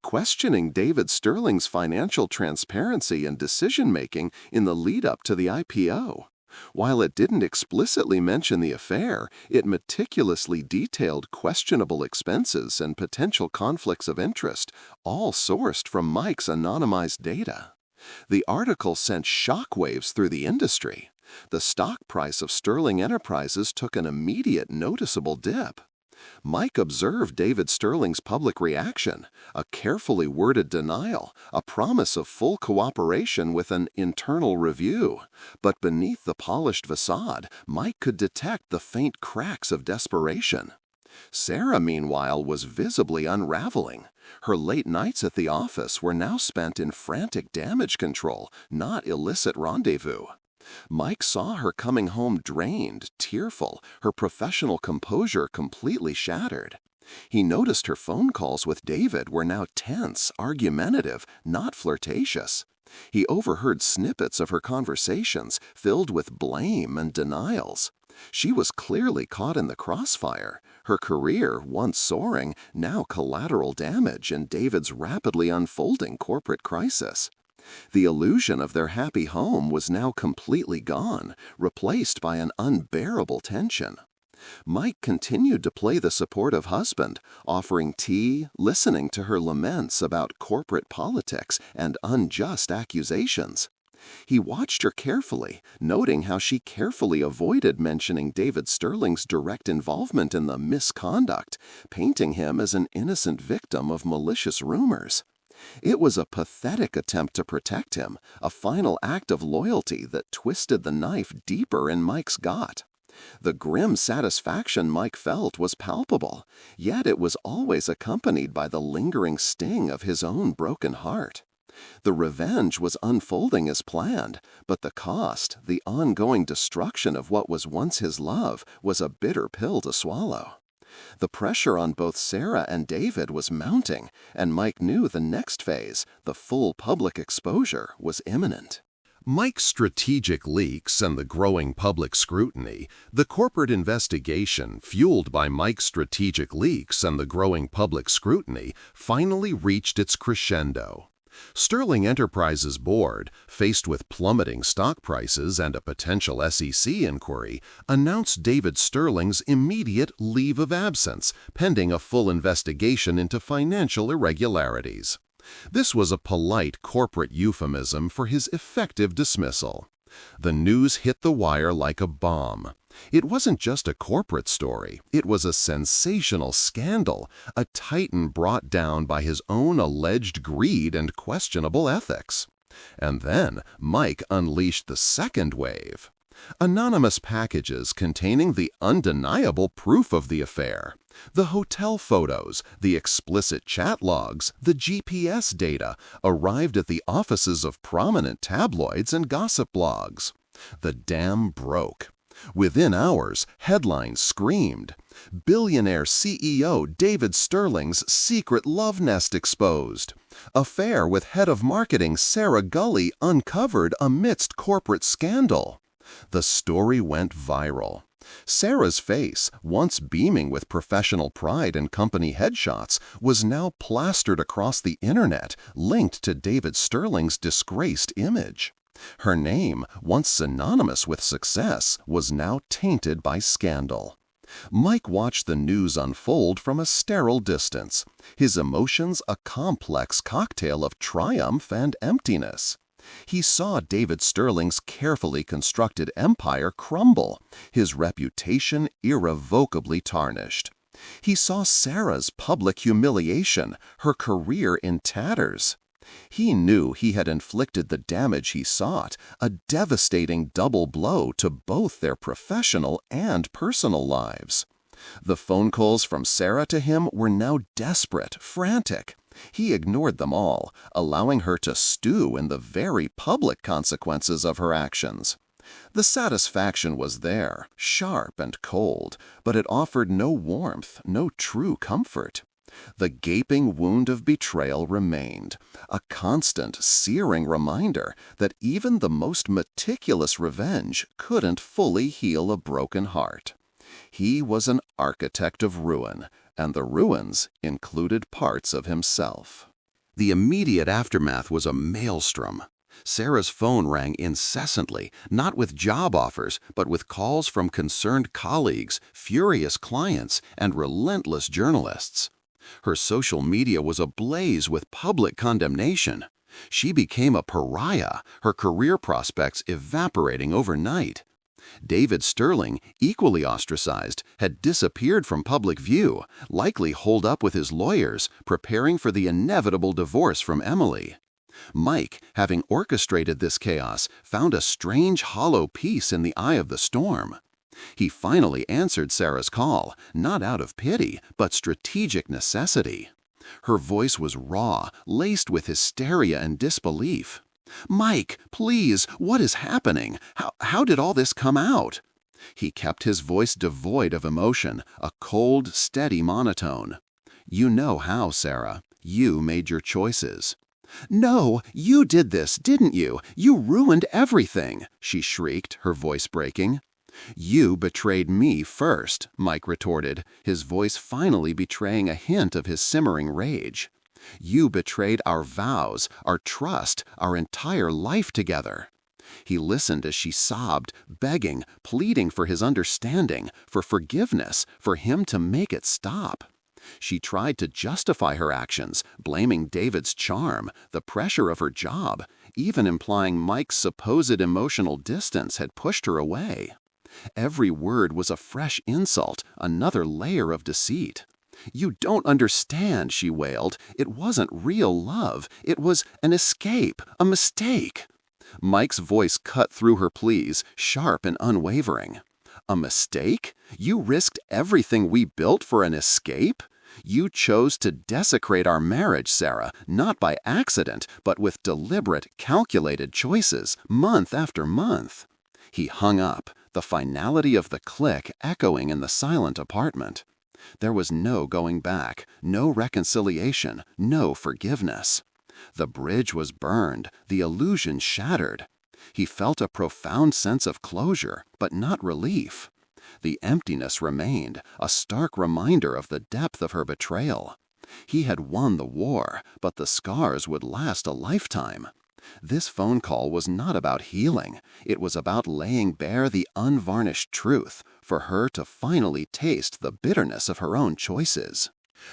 questioning David Sterling's financial transparency and decision-making in the lead-up to the IPO. While it didn't explicitly mention the affair, it meticulously detailed questionable expenses and potential conflicts of interest, all sourced from Mike's anonymized data. The article sent shockwaves through the industry. The stock price of Sterling Enterprises took an immediate noticeable dip. Mike observed David Sterling's public reaction, a carefully worded denial, a promise of full cooperation with an internal review. But beneath the polished facade, Mike could detect the faint cracks of desperation. Sarah, meanwhile, was visibly unraveling. Her late nights at the office were now spent in frantic damage control, not illicit rendezvous. Mike saw her coming home drained, tearful, her professional composure completely shattered. He noticed her phone calls with David were now tense, argumentative, not flirtatious. He overheard snippets of her conversations filled with blame and denials. She was clearly caught in the crossfire, her career, once soaring, now collateral damage in David's rapidly unfolding corporate crisis. The illusion of their happy home was now completely gone, replaced by an unbearable tension. Mike continued to play the supportive husband, offering tea, listening to her laments about corporate politics and unjust accusations. He watched her carefully, noting how she carefully avoided mentioning David Sterling's direct involvement in the misconduct, painting him as an innocent victim of malicious rumors. It was a pathetic attempt to protect him, a final act of loyalty that twisted the knife deeper in Mike's gut. The grim satisfaction Mike felt was palpable, yet it was always accompanied by the lingering sting of his own broken heart. The revenge was unfolding as planned, but the cost, the ongoing destruction of what was once his love, was a bitter pill to swallow. The pressure on both Sarah and David was mounting, and Mike knew the next phase, the full public exposure, was imminent. Mike's strategic leaks and the growing public scrutiny, the corporate investigation fueled by Mike's strategic leaks and the growing public scrutiny, finally reached its crescendo. Sterling Enterprises board, faced with plummeting stock prices and a potential SEC inquiry, announced David Sterling's immediate leave of absence, pending a full investigation into financial irregularities. This was a polite corporate euphemism for his effective dismissal. The news hit the wire like a bomb. It wasn't just a corporate story, it was a sensational scandal, a titan brought down by his own alleged greed and questionable ethics. And then Mike unleashed the second wave. Anonymous packages containing the undeniable proof of the affair. The hotel photos, the explicit chat logs, the GPS data arrived at the offices of prominent tabloids and gossip blogs. The dam broke. Within hours, headlines screamed, "Billionaire CEO David Sterling's secret love nest exposed. Affair with head of marketing Sarah Gully uncovered amidst corporate scandal." The story went viral. Sarah's face, once beaming with professional pride and company headshots, was now plastered across the internet, linked to David Sterling's disgraced image. Her name, once synonymous with success, was now tainted by scandal. Mike watched the news unfold from a sterile distance, his emotions a complex cocktail of triumph and emptiness. He saw David Sterling's carefully constructed empire crumble, his reputation irrevocably tarnished. He saw Sarah's public humiliation, her career in tatters. He knew he had inflicted the damage he sought, a devastating double blow to both their professional and personal lives. The phone calls from Sarah to him were now desperate, frantic. He ignored them all, allowing her to stew in the very public consequences of her actions. The satisfaction was there, sharp and cold, but it offered no warmth, no true comfort. The gaping wound of betrayal remained, a constant, searing reminder that even the most meticulous revenge couldn't fully heal a broken heart. He was an architect of ruin, and the ruins included parts of himself. The immediate aftermath was a maelstrom. Sarah's phone rang incessantly, not with job offers, but with calls from concerned colleagues, furious clients, and relentless journalists. Her social media was ablaze with public condemnation. She became a pariah, her career prospects evaporating overnight. David Sterling, equally ostracized, had disappeared from public view, likely holed up with his lawyers, preparing for the inevitable divorce from Emily. Mike, having orchestrated this chaos, found a strange hollow peace in the eye of the storm. He finally answered Sarah's call, not out of pity, but strategic necessity. Her voice was raw, laced with hysteria and disbelief. "Mike, please, what is happening? How did all this come out?" He kept his voice devoid of emotion, a cold, steady monotone. "You know how, Sarah. You made your choices." "No, you did this, didn't you? You ruined everything," she shrieked, her voice breaking. "You betrayed me first," Mike retorted, his voice finally betraying a hint of his simmering rage. "You betrayed our vows, our trust, our entire life together." He listened as she sobbed, begging, pleading for his understanding, for forgiveness, for him to make it stop. She tried to justify her actions, blaming David's charm, the pressure of her job, even implying Mike's supposed emotional distance had pushed her away. Every word was a fresh insult, another layer of deceit. "You don't understand," she wailed. "It wasn't real love. It was an escape, a mistake." Mike's voice cut through her pleas, sharp and unwavering. "A mistake? You risked everything we built for an escape? You chose to desecrate our marriage, Sarah, not by accident, but with deliberate, calculated choices, month after month." He hung up, the finality of the click echoing in the silent apartment. There was no going back, no reconciliation, no forgiveness. The bridge was burned, the illusion shattered. He felt a profound sense of closure, but not relief. The emptiness remained, a stark reminder of the depth of her betrayal. He had won the war, but the scars would last a lifetime. This phone call was not about healing. It was about laying bare the unvarnished truth, for her to finally taste the bitterness of her own choices.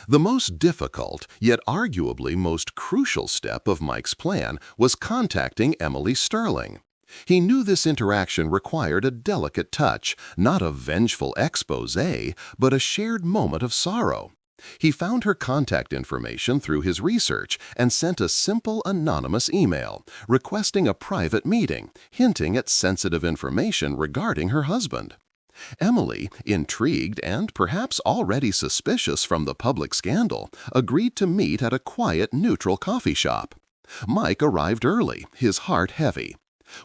The most difficult, yet arguably most crucial step of Mike's plan was contacting Emily Sterling. He knew this interaction required a delicate touch, not a vengeful exposé, but a shared moment of sorrow. He found her contact information through his research and sent a simple anonymous email, requesting a private meeting, hinting at sensitive information regarding her husband. Emily, intrigued and perhaps already suspicious from the public scandal, agreed to meet at a quiet, neutral coffee shop. Mike arrived early, his heart heavy.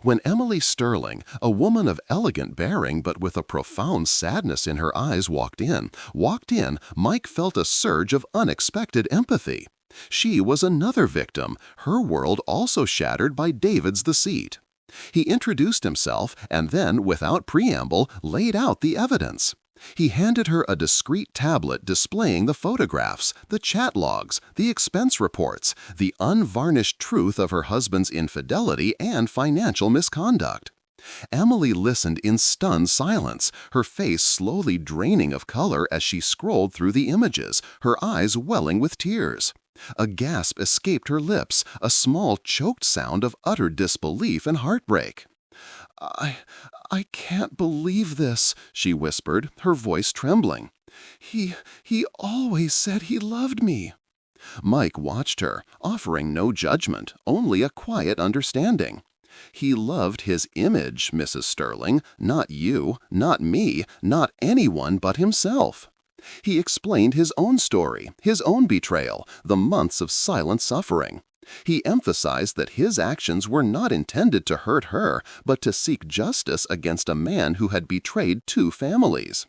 When Emily Sterling, a woman of elegant bearing but with a profound sadness in her eyes, walked in, Mike felt a surge of unexpected empathy. She was another victim, her world also shattered by David's deceit. He introduced himself and then, without preamble, laid out the evidence. He handed her a discreet tablet displaying the photographs, the chat logs, the expense reports, the unvarnished truth of her husband's infidelity and financial misconduct. Emily listened in stunned silence, her face slowly draining of color as she scrolled through the images, her eyes welling with tears. A gasp escaped her lips, a small choked sound of utter disbelief and heartbreak. I can't believe this," she whispered, her voice trembling. He always said he loved me." Mike watched her, offering no judgment, only a quiet understanding. "He loved his image, Mrs. Sterling, not you, not me, not anyone but himself." He explained his own story, his own betrayal, the months of silent suffering. He emphasized that his actions were not intended to hurt her, but to seek justice against a man who had betrayed two families.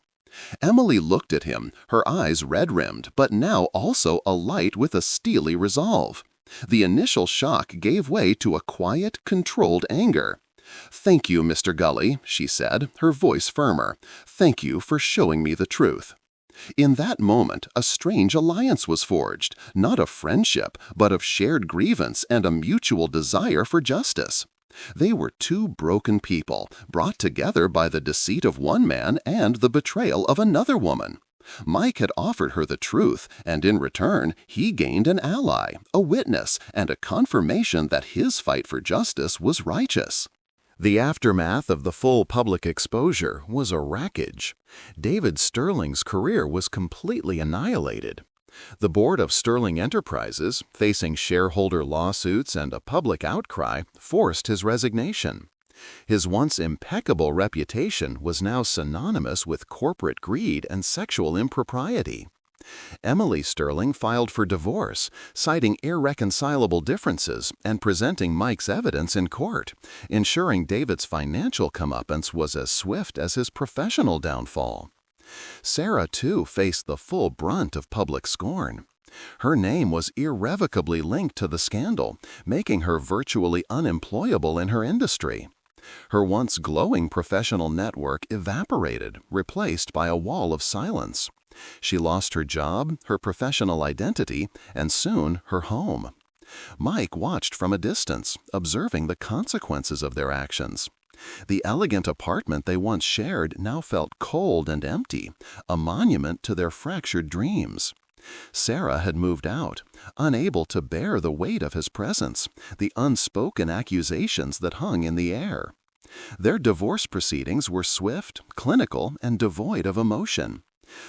Emily looked at him, her eyes red-rimmed, but now also alight with a steely resolve. The initial shock gave way to a quiet, controlled anger. "Thank you, Mr. Gully," she said, her voice firmer. "Thank you for showing me the truth." In that moment, a strange alliance was forged, not of friendship, but of shared grievance and a mutual desire for justice. They were two broken people, brought together by the deceit of one man and the betrayal of another woman. Mike had offered her the truth, and in return, he gained an ally, a witness, and a confirmation that his fight for justice was righteous. The aftermath of the full public exposure was a wreckage. David Sterling's career was completely annihilated. The board of Sterling Enterprises, facing shareholder lawsuits and a public outcry, forced his resignation. His once impeccable reputation was now synonymous with corporate greed and sexual impropriety. Emily Sterling filed for divorce, citing irreconcilable differences and presenting Mike's evidence in court, ensuring David's financial comeuppance was as swift as his professional downfall. Sarah, too, faced the full brunt of public scorn. Her name was irrevocably linked to the scandal, making her virtually unemployable in her industry. Her once glowing professional network evaporated, replaced by a wall of silence. She lost her job, her professional identity, and soon her home. Mike watched from a distance, observing the consequences of their actions. The elegant apartment they once shared now felt cold and empty, a monument to their fractured dreams. Sarah had moved out, unable to bear the weight of his presence, the unspoken accusations that hung in the air. Their divorce proceedings were swift, clinical, and devoid of emotion.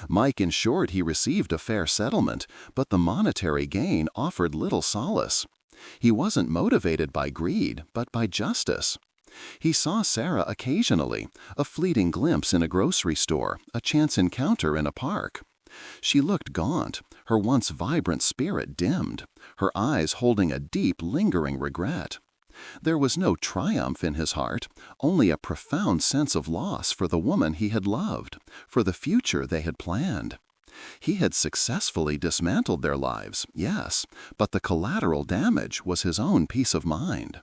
Mike ensured he received a fair settlement, but the monetary gain offered little solace. He wasn't motivated by greed, but by justice. He saw Sarah occasionally, a fleeting glimpse in a grocery store, a chance encounter in a park. She looked gaunt, her once vibrant spirit dimmed, her eyes holding a deep, lingering regret. There was no triumph in his heart, only a profound sense of loss for the woman he had loved, for the future they had planned. He had successfully dismantled their lives, yes, but the collateral damage was his own peace of mind.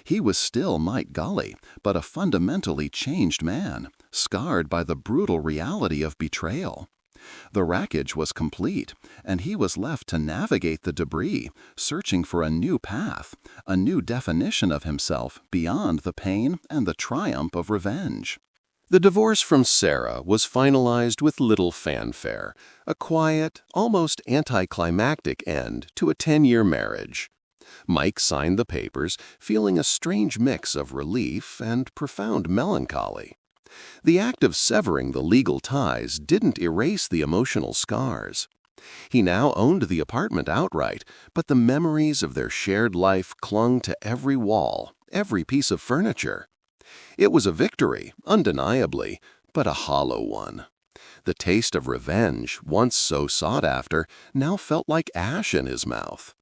He was still Mike Gully, but a fundamentally changed man, scarred by the brutal reality of betrayal. The wreckage was complete, and he was left to navigate the debris, searching for a new path, a new definition of himself beyond the pain and the triumph of revenge. The divorce from Sarah was finalized with little fanfare, a quiet, almost anticlimactic end to a 10-year marriage. Mike signed the papers, feeling a strange mix of relief and profound melancholy. The act of severing the legal ties didn't erase the emotional scars. He now owned the apartment outright, but the memories of their shared life clung to every wall, every piece of furniture. It was a victory, undeniably, but a hollow one. The taste of revenge, once so sought after, now felt like ash in his mouth.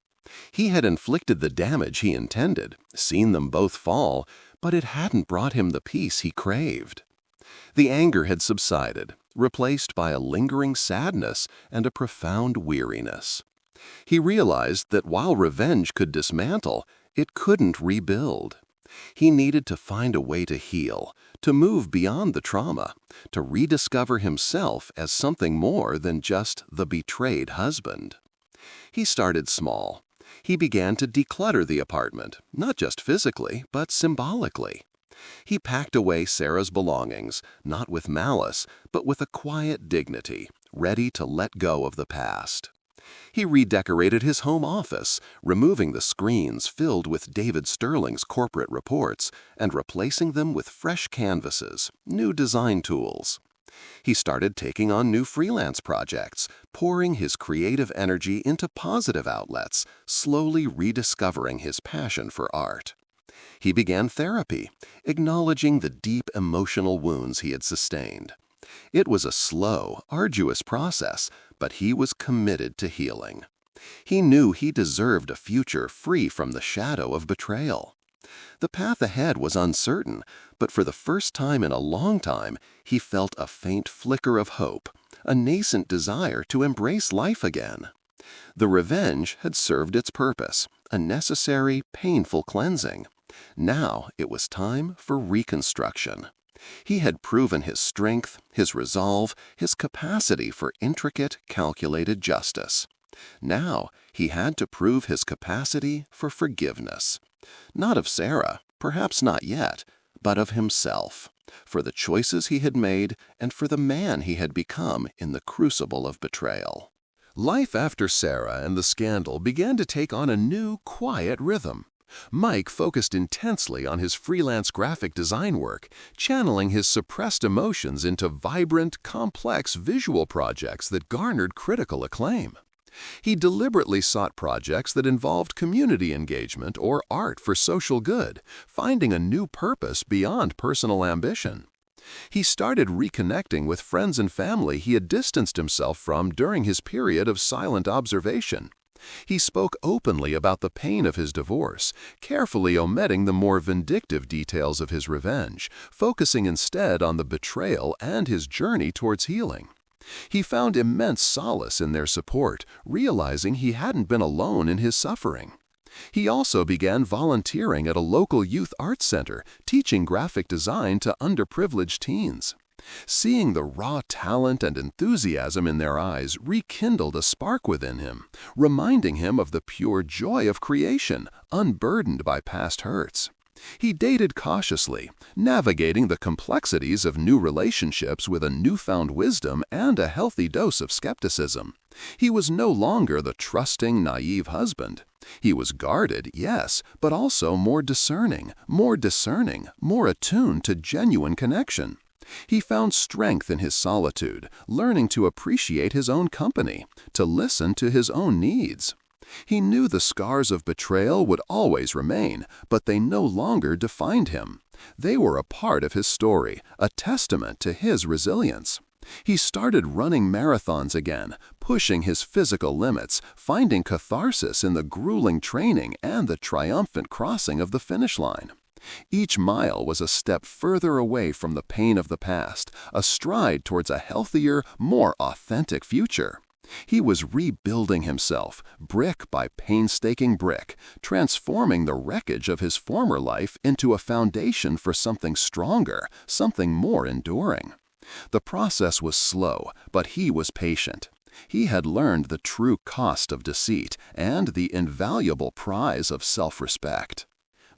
He had inflicted the damage he intended, seen them both fall, but it hadn't brought him the peace he craved. The anger had subsided, replaced by a lingering sadness and a profound weariness. He realized that while revenge could dismantle, it couldn't rebuild. He needed to find a way to heal, to move beyond the trauma, to rediscover himself as something more than just the betrayed husband. He started small. He began to declutter the apartment, not just physically, but symbolically. He packed away Sarah's belongings, not with malice, but with a quiet dignity, ready to let go of the past. He redecorated his home office, removing the screens filled with David Sterling's corporate reports and replacing them with fresh canvases, new design tools. He started taking on new freelance projects, pouring his creative energy into positive outlets, slowly rediscovering his passion for art. He began therapy, acknowledging the deep emotional wounds he had sustained. It was a slow, arduous process, but he was committed to healing. He knew he deserved a future free from the shadow of betrayal. The path ahead was uncertain, but for the first time in a long time, he felt a faint flicker of hope, a nascent desire to embrace life again. The revenge had served its purpose, a necessary, painful cleansing. Now it was time for reconstruction. He had proven his strength, his resolve, his capacity for intricate, calculated justice. Now he had to prove his capacity for forgiveness. Not of Sarah, perhaps not yet, but of himself, for the choices he had made and for the man he had become in the crucible of betrayal. Life after Sarah and the scandal began to take on a new, quiet rhythm. Mike focused intensely on his freelance graphic design work, channeling his suppressed emotions into vibrant, complex visual projects that garnered critical acclaim. He deliberately sought projects that involved community engagement or art for social good, finding a new purpose beyond personal ambition. He started reconnecting with friends and family he had distanced himself from during his period of silent observation. He spoke openly about the pain of his divorce, carefully omitting the more vindictive details of his revenge, focusing instead on the betrayal and his journey towards healing. He found immense solace in their support, realizing he hadn't been alone in his suffering. He also began volunteering at a local youth arts center, teaching graphic design to underprivileged teens. Seeing the raw talent and enthusiasm in their eyes rekindled a spark within him, reminding him of the pure joy of creation, unburdened by past hurts. He dated cautiously, navigating the complexities of new relationships with a newfound wisdom and a healthy dose of skepticism. He was no longer the trusting, naive husband. He was guarded, yes, but also more discerning, more attuned to genuine connection. He found strength in his solitude, learning to appreciate his own company, to listen to his own needs. He knew the scars of betrayal would always remain, but they no longer defined him. They were a part of his story, a testament to his resilience. He started running marathons again, pushing his physical limits, finding catharsis in the grueling training and the triumphant crossing of the finish line. Each mile was a step further away from the pain of the past, a stride towards a healthier, more authentic future. He was rebuilding himself, brick by painstaking brick, transforming the wreckage of his former life into a foundation for something stronger, something more enduring. The process was slow, but he was patient. He had learned the true cost of deceit and the invaluable prize of self-respect.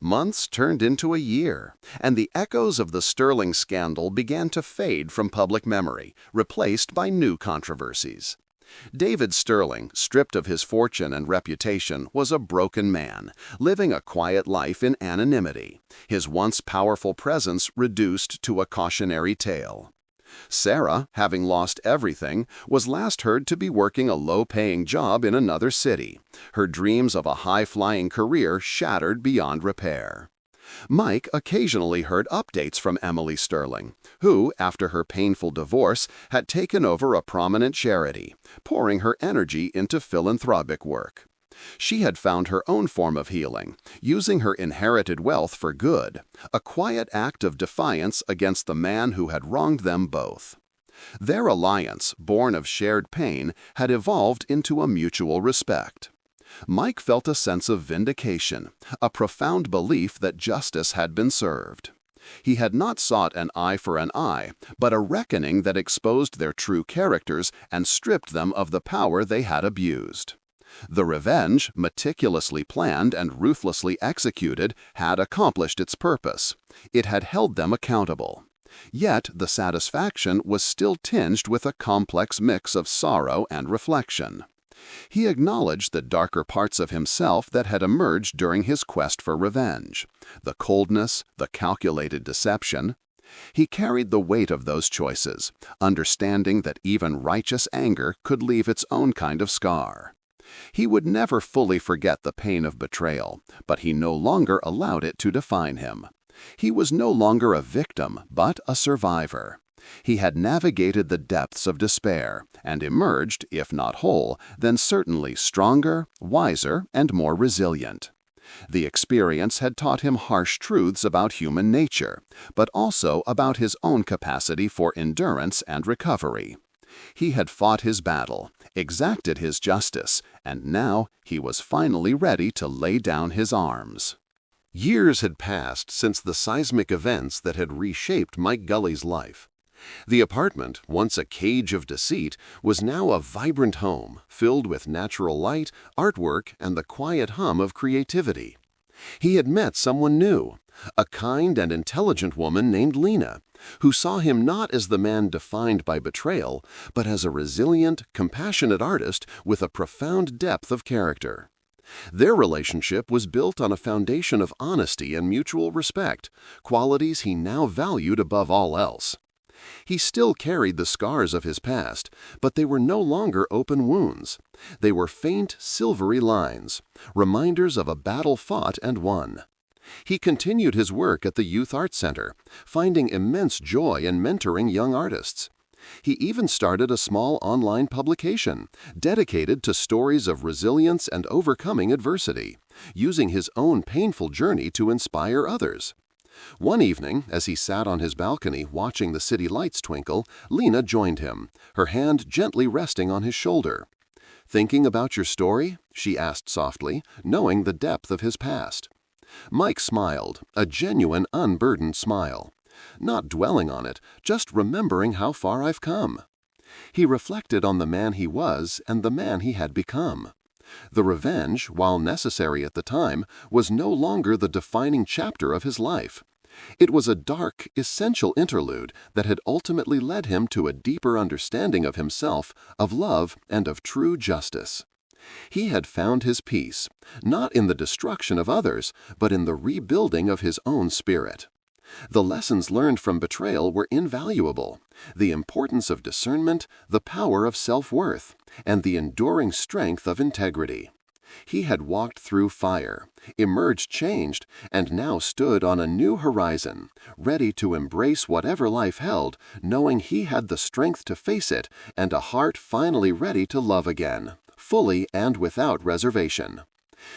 Months turned into a year, and the echoes of the Sterling scandal began to fade from public memory, replaced by new controversies. David Sterling, stripped of his fortune and reputation, was a broken man, living a quiet life in anonymity, his once powerful presence reduced to a cautionary tale. Sarah, having lost everything, was last heard to be working a low-paying job in another city, her dreams of a high-flying career shattered beyond repair. Mike occasionally heard updates from Emily Sterling, who, after her painful divorce, had taken over a prominent charity, pouring her energy into philanthropic work. She had found her own form of healing, using her inherited wealth for good, a quiet act of defiance against the man who had wronged them both. Their alliance, born of shared pain, had evolved into a mutual respect. Mike felt a sense of vindication, a profound belief that justice had been served. He had not sought an eye for an eye, but a reckoning that exposed their true characters and stripped them of the power they had abused. The revenge, meticulously planned and ruthlessly executed, had accomplished its purpose. It had held them accountable. Yet the satisfaction was still tinged with a complex mix of sorrow and reflection. He acknowledged the darker parts of himself that had emerged during his quest for revenge, the coldness, the calculated deception. He carried the weight of those choices, understanding that even righteous anger could leave its own kind of scar. He would never fully forget the pain of betrayal, but he no longer allowed it to define him. He was no longer a victim, but a survivor. He had navigated the depths of despair and emerged, if not whole, then certainly stronger, wiser, and more resilient. The experience had taught him harsh truths about human nature, but also about his own capacity for endurance and recovery. He had fought his battle, exacted his justice, and now he was finally ready to lay down his arms. Years had passed since the seismic events that had reshaped Mike Gully's life. The apartment, once a cage of deceit, was now a vibrant home filled with natural light, artwork, and the quiet hum of creativity. He had met someone new, a kind and intelligent woman named Lena, who saw him not as the man defined by betrayal, but as a resilient, compassionate artist with a profound depth of character. Their relationship was built on a foundation of honesty and mutual respect, qualities he now valued above all else. He still carried the scars of his past, but they were no longer open wounds. They were faint, silvery lines, reminders of a battle fought and won. He continued his work at the Youth Art Center, finding immense joy in mentoring young artists. He even started a small online publication dedicated to stories of resilience and overcoming adversity, using his own painful journey to inspire others. One evening, as he sat on his balcony watching the city lights twinkle, Lena joined him, her hand gently resting on his shoulder. "Thinking about your story?" she asked softly, knowing the depth of his past. Mike smiled, a genuine, unburdened smile. "Not dwelling on it, just remembering how far I've come." He reflected on the man he was and the man he had become. The revenge, while necessary at the time, was no longer the defining chapter of his life. It was a dark, essential interlude that had ultimately led him to a deeper understanding of himself, of love, and of true justice. He had found his peace, not in the destruction of others, but in the rebuilding of his own spirit. The lessons learned from betrayal were invaluable: the importance of discernment, the power of self-worth, and the enduring strength of integrity. He had walked through fire, emerged changed, and now stood on a new horizon, ready to embrace whatever life held, knowing he had the strength to face it and a heart finally ready to love again, fully and without reservation.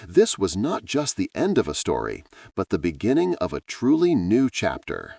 This was not just the end of a story, but the beginning of a truly new chapter.